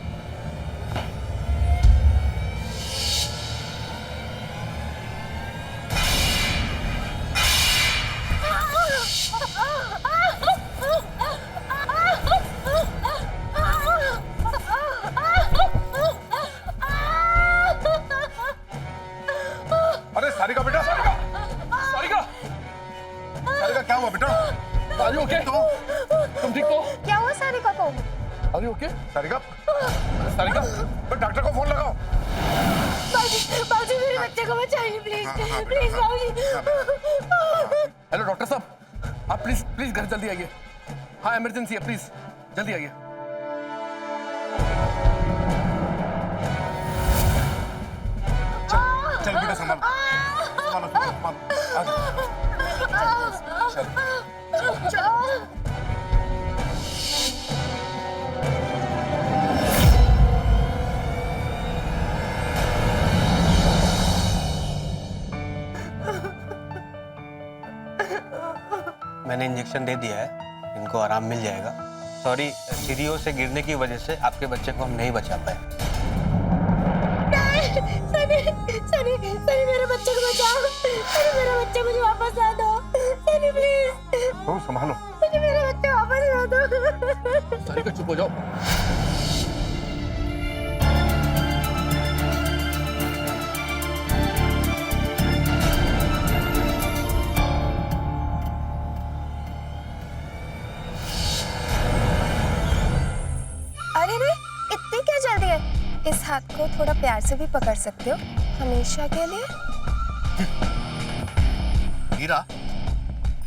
अरे सारिका बेटा, सारिका, सारिका, सारिका क्या हुआ बेटा? Are you okay? तुम ठीक हो? क्या हुआ सारिका को? Are you okay? Sarika, Sarika, doctor को फोन लगाओ। बाबूजी मेरे बच्चे को बचाइए प्लीज, प्लीज बाबूजी। हेलो डॉक्टर साहब, आप प्लीज प्लीज घर जल्दी आइए। हाँ, इमरजेंसी है, प्लीज जल्दी आइए। चल बेटा, संभाल, संभालो, संभालो, चल। मैंने इंजेक्शन दे दिया है, इनको आराम मिल जाएगा। सॉरी, सीढ़ियों से गिरने की वजह से आपके बच्चे को हम नहीं बचा पाए। सनी, सनी, सनी मेरे बच्चे को बचाओ। सनी मेरे बच्चे मुझे वापस ला दो। सनी प्लीज। तो संभालो। मुझे मेरे बच्चे वापस ला दो। सारिका चुप हो जाओ। इस हाथ को थोड़ा प्यार से भी पकड़ सकते हो हमेशा के लिए। मीरा,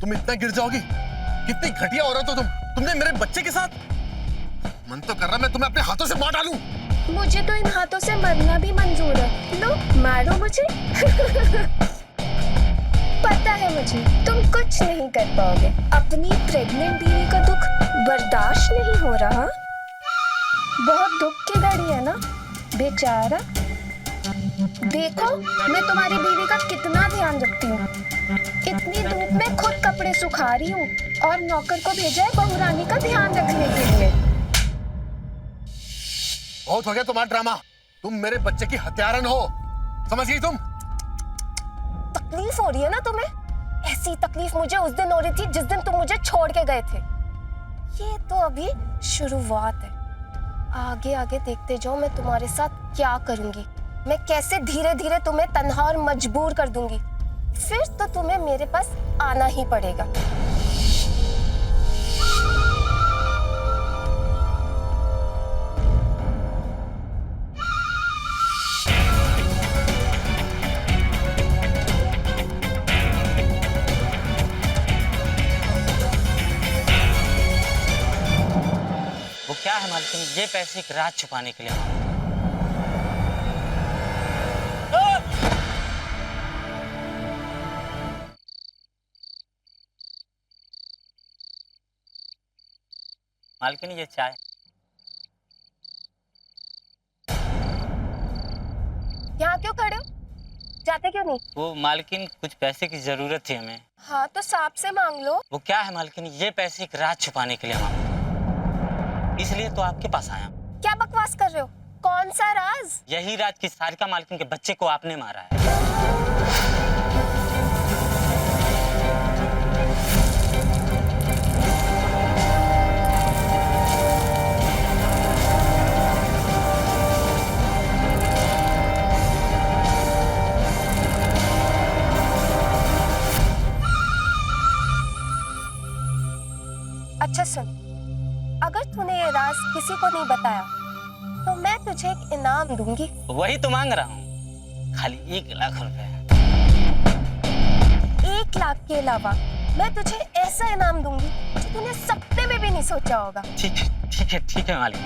तुम इतना गिर जाओगी? कितनी घटिया औरत हो तुमने मेरे बच्चे के साथ। मन तो कर रहा मैं तुम्हें अपने हाथों से मार डालूं। मुझे तो इन हाथों से मरना भी मंजूर है। लो मारो मुझे। पता है मुझे तुम कुछ नहीं कर पाओगे। अपनी प्रेग्नेंट बीवी का दुख बर्दाश्त नहीं हो रहा। बहुत दुख की घड़ी है ना बेचारा। देखो मैं तुम्हारी बीवी का कितना ध्यान रखती हूँ। इतनी धूप में खुद कपड़े सुखा रही हूँ और नौकर को भेजा है बहू रानी का ध्यान रखने के लिए। बहुत हो गया तुम्हारा ड्रामा। तुम मेरे बच्चे की हत्यारन हो, समझ गई तुम? तकलीफ हो रही है ना तुम्हें? ऐसी तकलीफ मुझे उस दिन हो रही थी जिस दिन तुम मुझे छोड़ के गए थे। ये तो अभी शुरुआत है। आगे आगे देखते जाओ मैं तुम्हारे साथ क्या करूंगी। मैं कैसे धीरे धीरे तुम्हें तन्हा और मजबूर कर दूंगी। फिर तो तुम्हें मेरे पास आना ही पड़ेगा। वो क्या है मालकिन, ये पैसे एक रात छुपाने के लिए। मालकिन ये चाय। यहाँ क्यों खड़े हो? जाते क्यों नहीं? वो मालकिन कुछ पैसे की जरूरत थी हमें। हाँ तो सांप से मांग लो। वो क्या है मालकिन, ये पैसे एक रात छुपाने के लिए मांगा, इसलिए तो आपके पास आया। क्या बकवास कर रहे हो? कौन सा राज? यही राज की सारिका मालकिन के बच्चे को आपने मारा है। अच्छा सुन, अगर तूने ये राज किसी को नहीं बताया तो मैं तुझे एक इनाम दूंगी। वही तो मांग रहा हूँ, खाली 1 लाख रुपए। 1 लाख के अलावा मैं तुझे ऐसा इनाम दूंगी जो तूने सपने में भी नहीं सोचा होगा। ठीक है मालिक।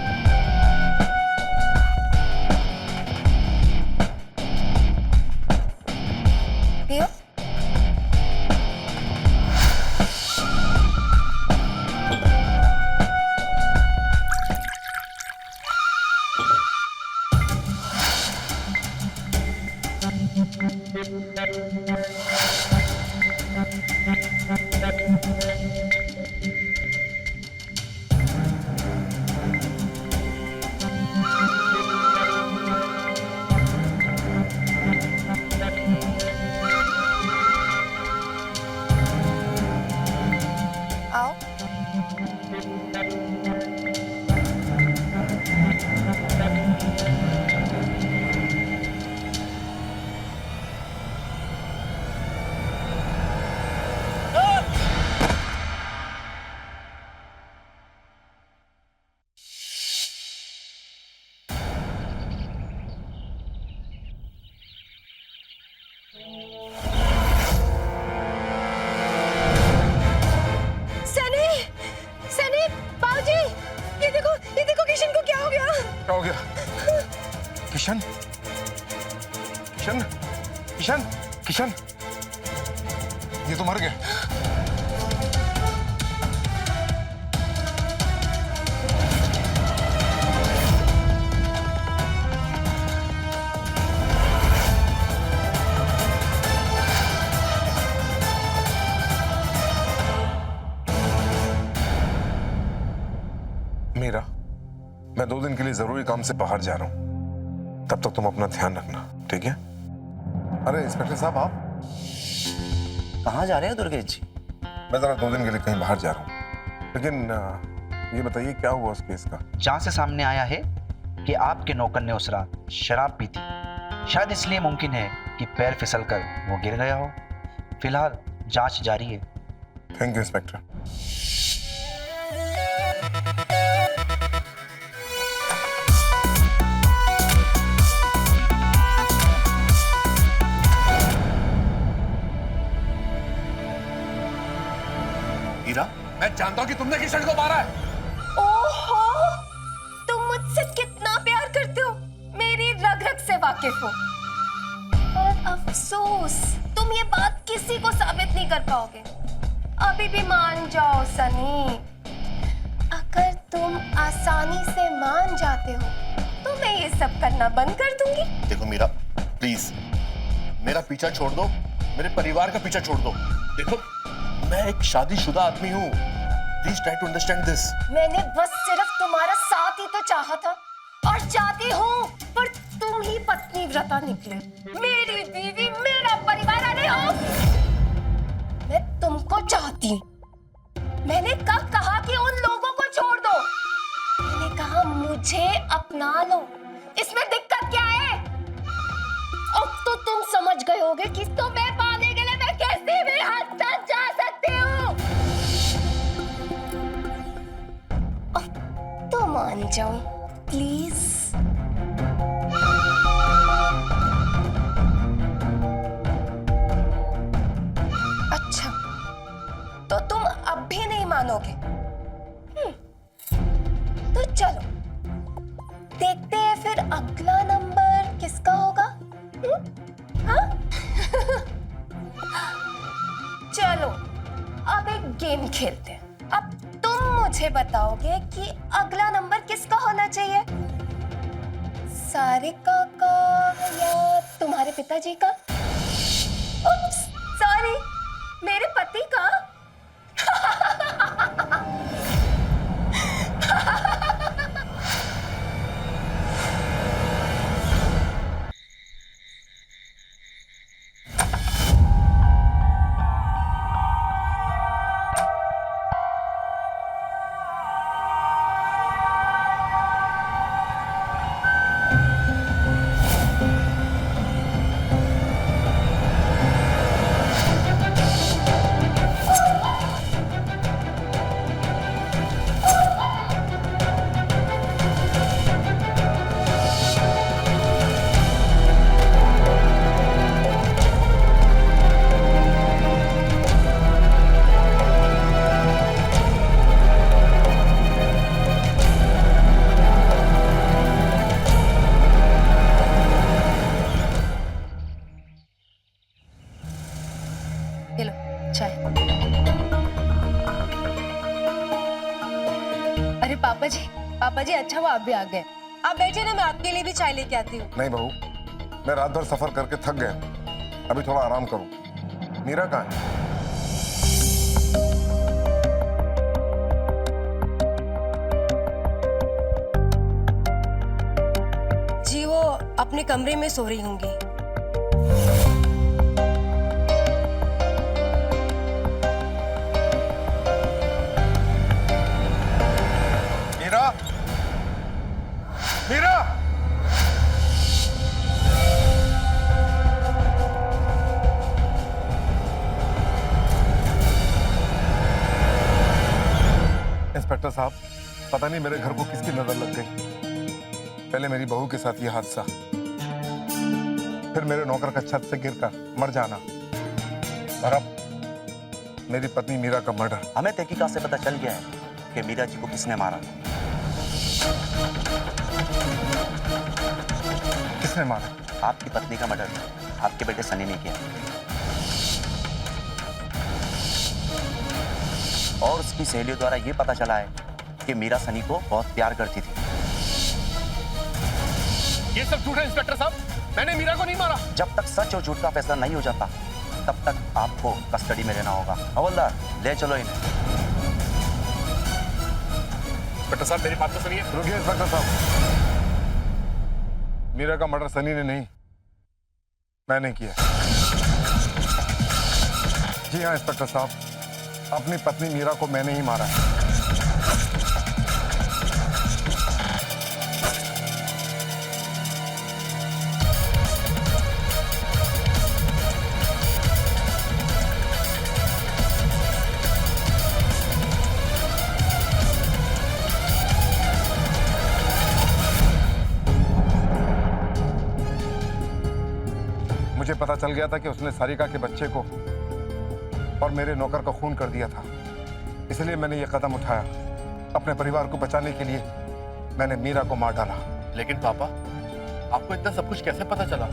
पियो। आओ। क्या हो गया? किशन, किशन, किशन, किशन, ये तो मर गए। मीरा, मैं 2 दिन के लिए जरूरी काम से बाहर जा रहा हूं, तब तक तुम अपना ध्यान रखना, ठीक है? अरे इंस्पेक्टर साहब, आप कहाँ जा रहे हैं दुर्गेश जी? मैं जरा 2 दिन के लिए कहीं बाहर जा रहा हूँ, लेकिन ये बताइए क्या हुआ उस केस का? जांच से सामने आया है कि आपके नौकर ने उस रात शराब पी थी। शायद इसलिए मुमकिन है कि पैर फिसलकर वो गिर गया हो। फिलहाल जांच जारी है। Thank you inspector. मीरा, मैं जानता हूँ कि तुमने किशन को मारा है। ओहो, तुम मुझसे कितना प्यार करते हो, मेरी रग रग से वाकिफ हो। पर अफसोस, तुम ये बात किसी को साबित नहीं कर पाओगे। अभी भी मान जाओ सनी। अगर तुम आसानी से मान जाते हो तो मैं ये सब करना बंद कर दूंगी। देखो मीरा, प्लीज मेरा पीछा छोड़ दो, मेरे परिवार का पीछा छोड़ दो। देखो, मैं एक शादीशुदा आदमी हूँ। Please try to understand this. मैंने बस सिर्फ तुम्हारा साथ ही तो चाहा था और चाहती हूँ, पर तुम ही पत्नी व्रता निकले। मेरी बीवी, मेरा परिवार। अरे हो, मैं तुमको चाहती हूँ। मैंने कब कहा कि उन लोगों को छोड़ दो? मैंने कहा मुझे अपना लो। इसमें दिक्कत क्या है? अब तो तुम समझ गए होगे कि तुम्हें पाने के लिए मैं कैसे भी हद तक जा सकती हूँ। अब तो मान जाओ प्लीज। अच्छा, तो तुम अब भी नहीं मानोगे? तो चलो देखते हैं फिर अगला नंबर किसका होगा। हाँ? चलो अब एक गेम खेलते हैं। अब तुम मुझे बताओगे कि अगला नंबर किसका होना चाहिए, सारिका का या तुम्हारे पिताजी का? उप्स, सॉरी, मेरे पति का। पापा जी, अच्छा वो आप भी आ गए। आप बैठे ना, मैं आपके लिए भी चाय लेके आती हूँ। नहीं बहू, मैं रात भर सफर करके थक गया, अभी थोड़ा आराम करूं। मीरा कहाँ है? जी वो अपने कमरे में सो रही होंगी। मीरा! इंस्पेक्टर साहब, पता नहीं मेरे घर को किसकी नजर लग गई। पहले मेरी बहू के साथ ये हादसा, फिर मेरे नौकर का छत से गिरकर मर जाना, और अब मेरी पत्नी मीरा का मर्डर। हमें तहकीकात से पता चल गया है कि मीरा जी को किसने मारा। किसने मारा? आपकी पत्नी का मर्डर आपके बेटे सनी ने किया, और उसकी सहेलियों द्वारा यह पता चला है कि मीरा सनी को बहुत प्यार करती थी। ये सब झूठ है इंस्पेक्टर साहब, मैंने मीरा को नहीं मारा। जब तक सच और झूठ का फैसला नहीं हो जाता, तब तक आपको कस्टडी में रहना होगा। हवलदार, ले चलो इन्हें। इंस्पेक्टर साहब, मेरी बात तो सुनिए। रुकिए इंस्पेक्टर साहब, मीरा का मर्डर सनी ने नहीं, मैंने किया। जी हाँ इंस्पेक्टर साहब, अपनी पत्नी मीरा को मैंने ही मारा है। मुझे पता चल गया था कि उसने सारिका के बच्चे को और मेरे नौकर का खून कर दिया था। इसलिए मैंने ये कदम उठाया। अपने परिवार को बचाने के लिए मैंने मीरा को मार डाला। लेकिन पापा, आपको इतना सब कुछ कैसे पता चला?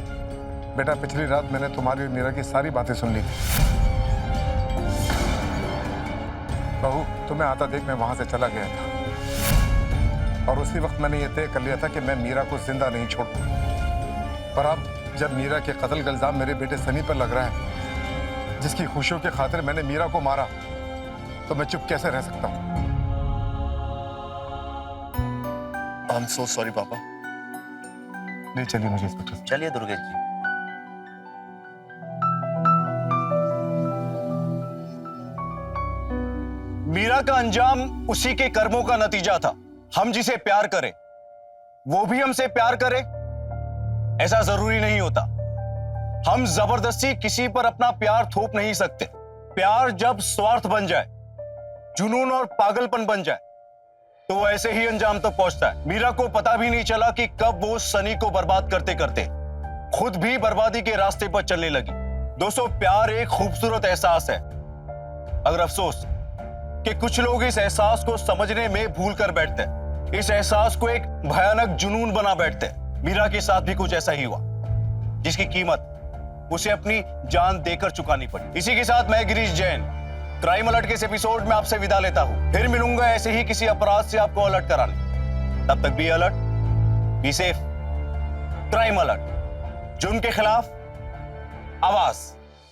बेटा, पिछली रात मैंने तुम्हारी और मीरा की सारी बातें सुन ली थी। बहू, तुम्हें आता देख मैं वहां से चला गया था और उसी वक्त मैंने ये तय कर लिया था कि मैं मीरा को जिंदा नहीं छोड़ूंगा। पर अब जब मीरा के कत्ल का इल्जाम मेरे बेटे सनी पर लग रहा है, जिसकी खुशियों के खातिर मैंने मीरा को मारा, तो मैं चुप कैसे रह सकता हूं? I'm so sorry, पापा। ले चलिए मुझे इंस्पेक्टर। चलिए दुर्गेश जी। मीरा का अंजाम उसी के कर्मों का नतीजा था। हम जिसे प्यार करें, वो भी हमसे प्यार करे, ऐसा जरूरी नहीं होता। हम जबरदस्ती किसी पर अपना प्यार थोप नहीं सकते। प्यार जब स्वार्थ बन जाए, जुनून और पागलपन बन जाए, तो वो ऐसे ही अंजाम तक पहुंचता है। मीरा को पता भी नहीं चला कि कब वो सनी को बर्बाद करते करते खुद भी बर्बादी के रास्ते पर चलने लगी। दोस्तों, प्यार एक खूबसूरत एहसास है, अगर अफसोस कि कुछ लोग इस एहसास को समझने में भूल कर बैठते हैं। इस एहसास को एक भयानक जुनून बना बैठते हैं। मीरा के साथ भी कुछ ऐसा ही हुआ, जिसकी कीमत उसे अपनी जान देकर चुकानी पड़ी। इसी के साथ मैं गिरीश जैन क्राइम अलर्ट के इस एपिसोड में आपसे विदा लेता हूं। फिर मिलूंगा ऐसे ही किसी अपराध से आपको अलर्ट कराने। तब तक be alert, be safe. Crime alert, जुर्म के खिलाफ आवाज।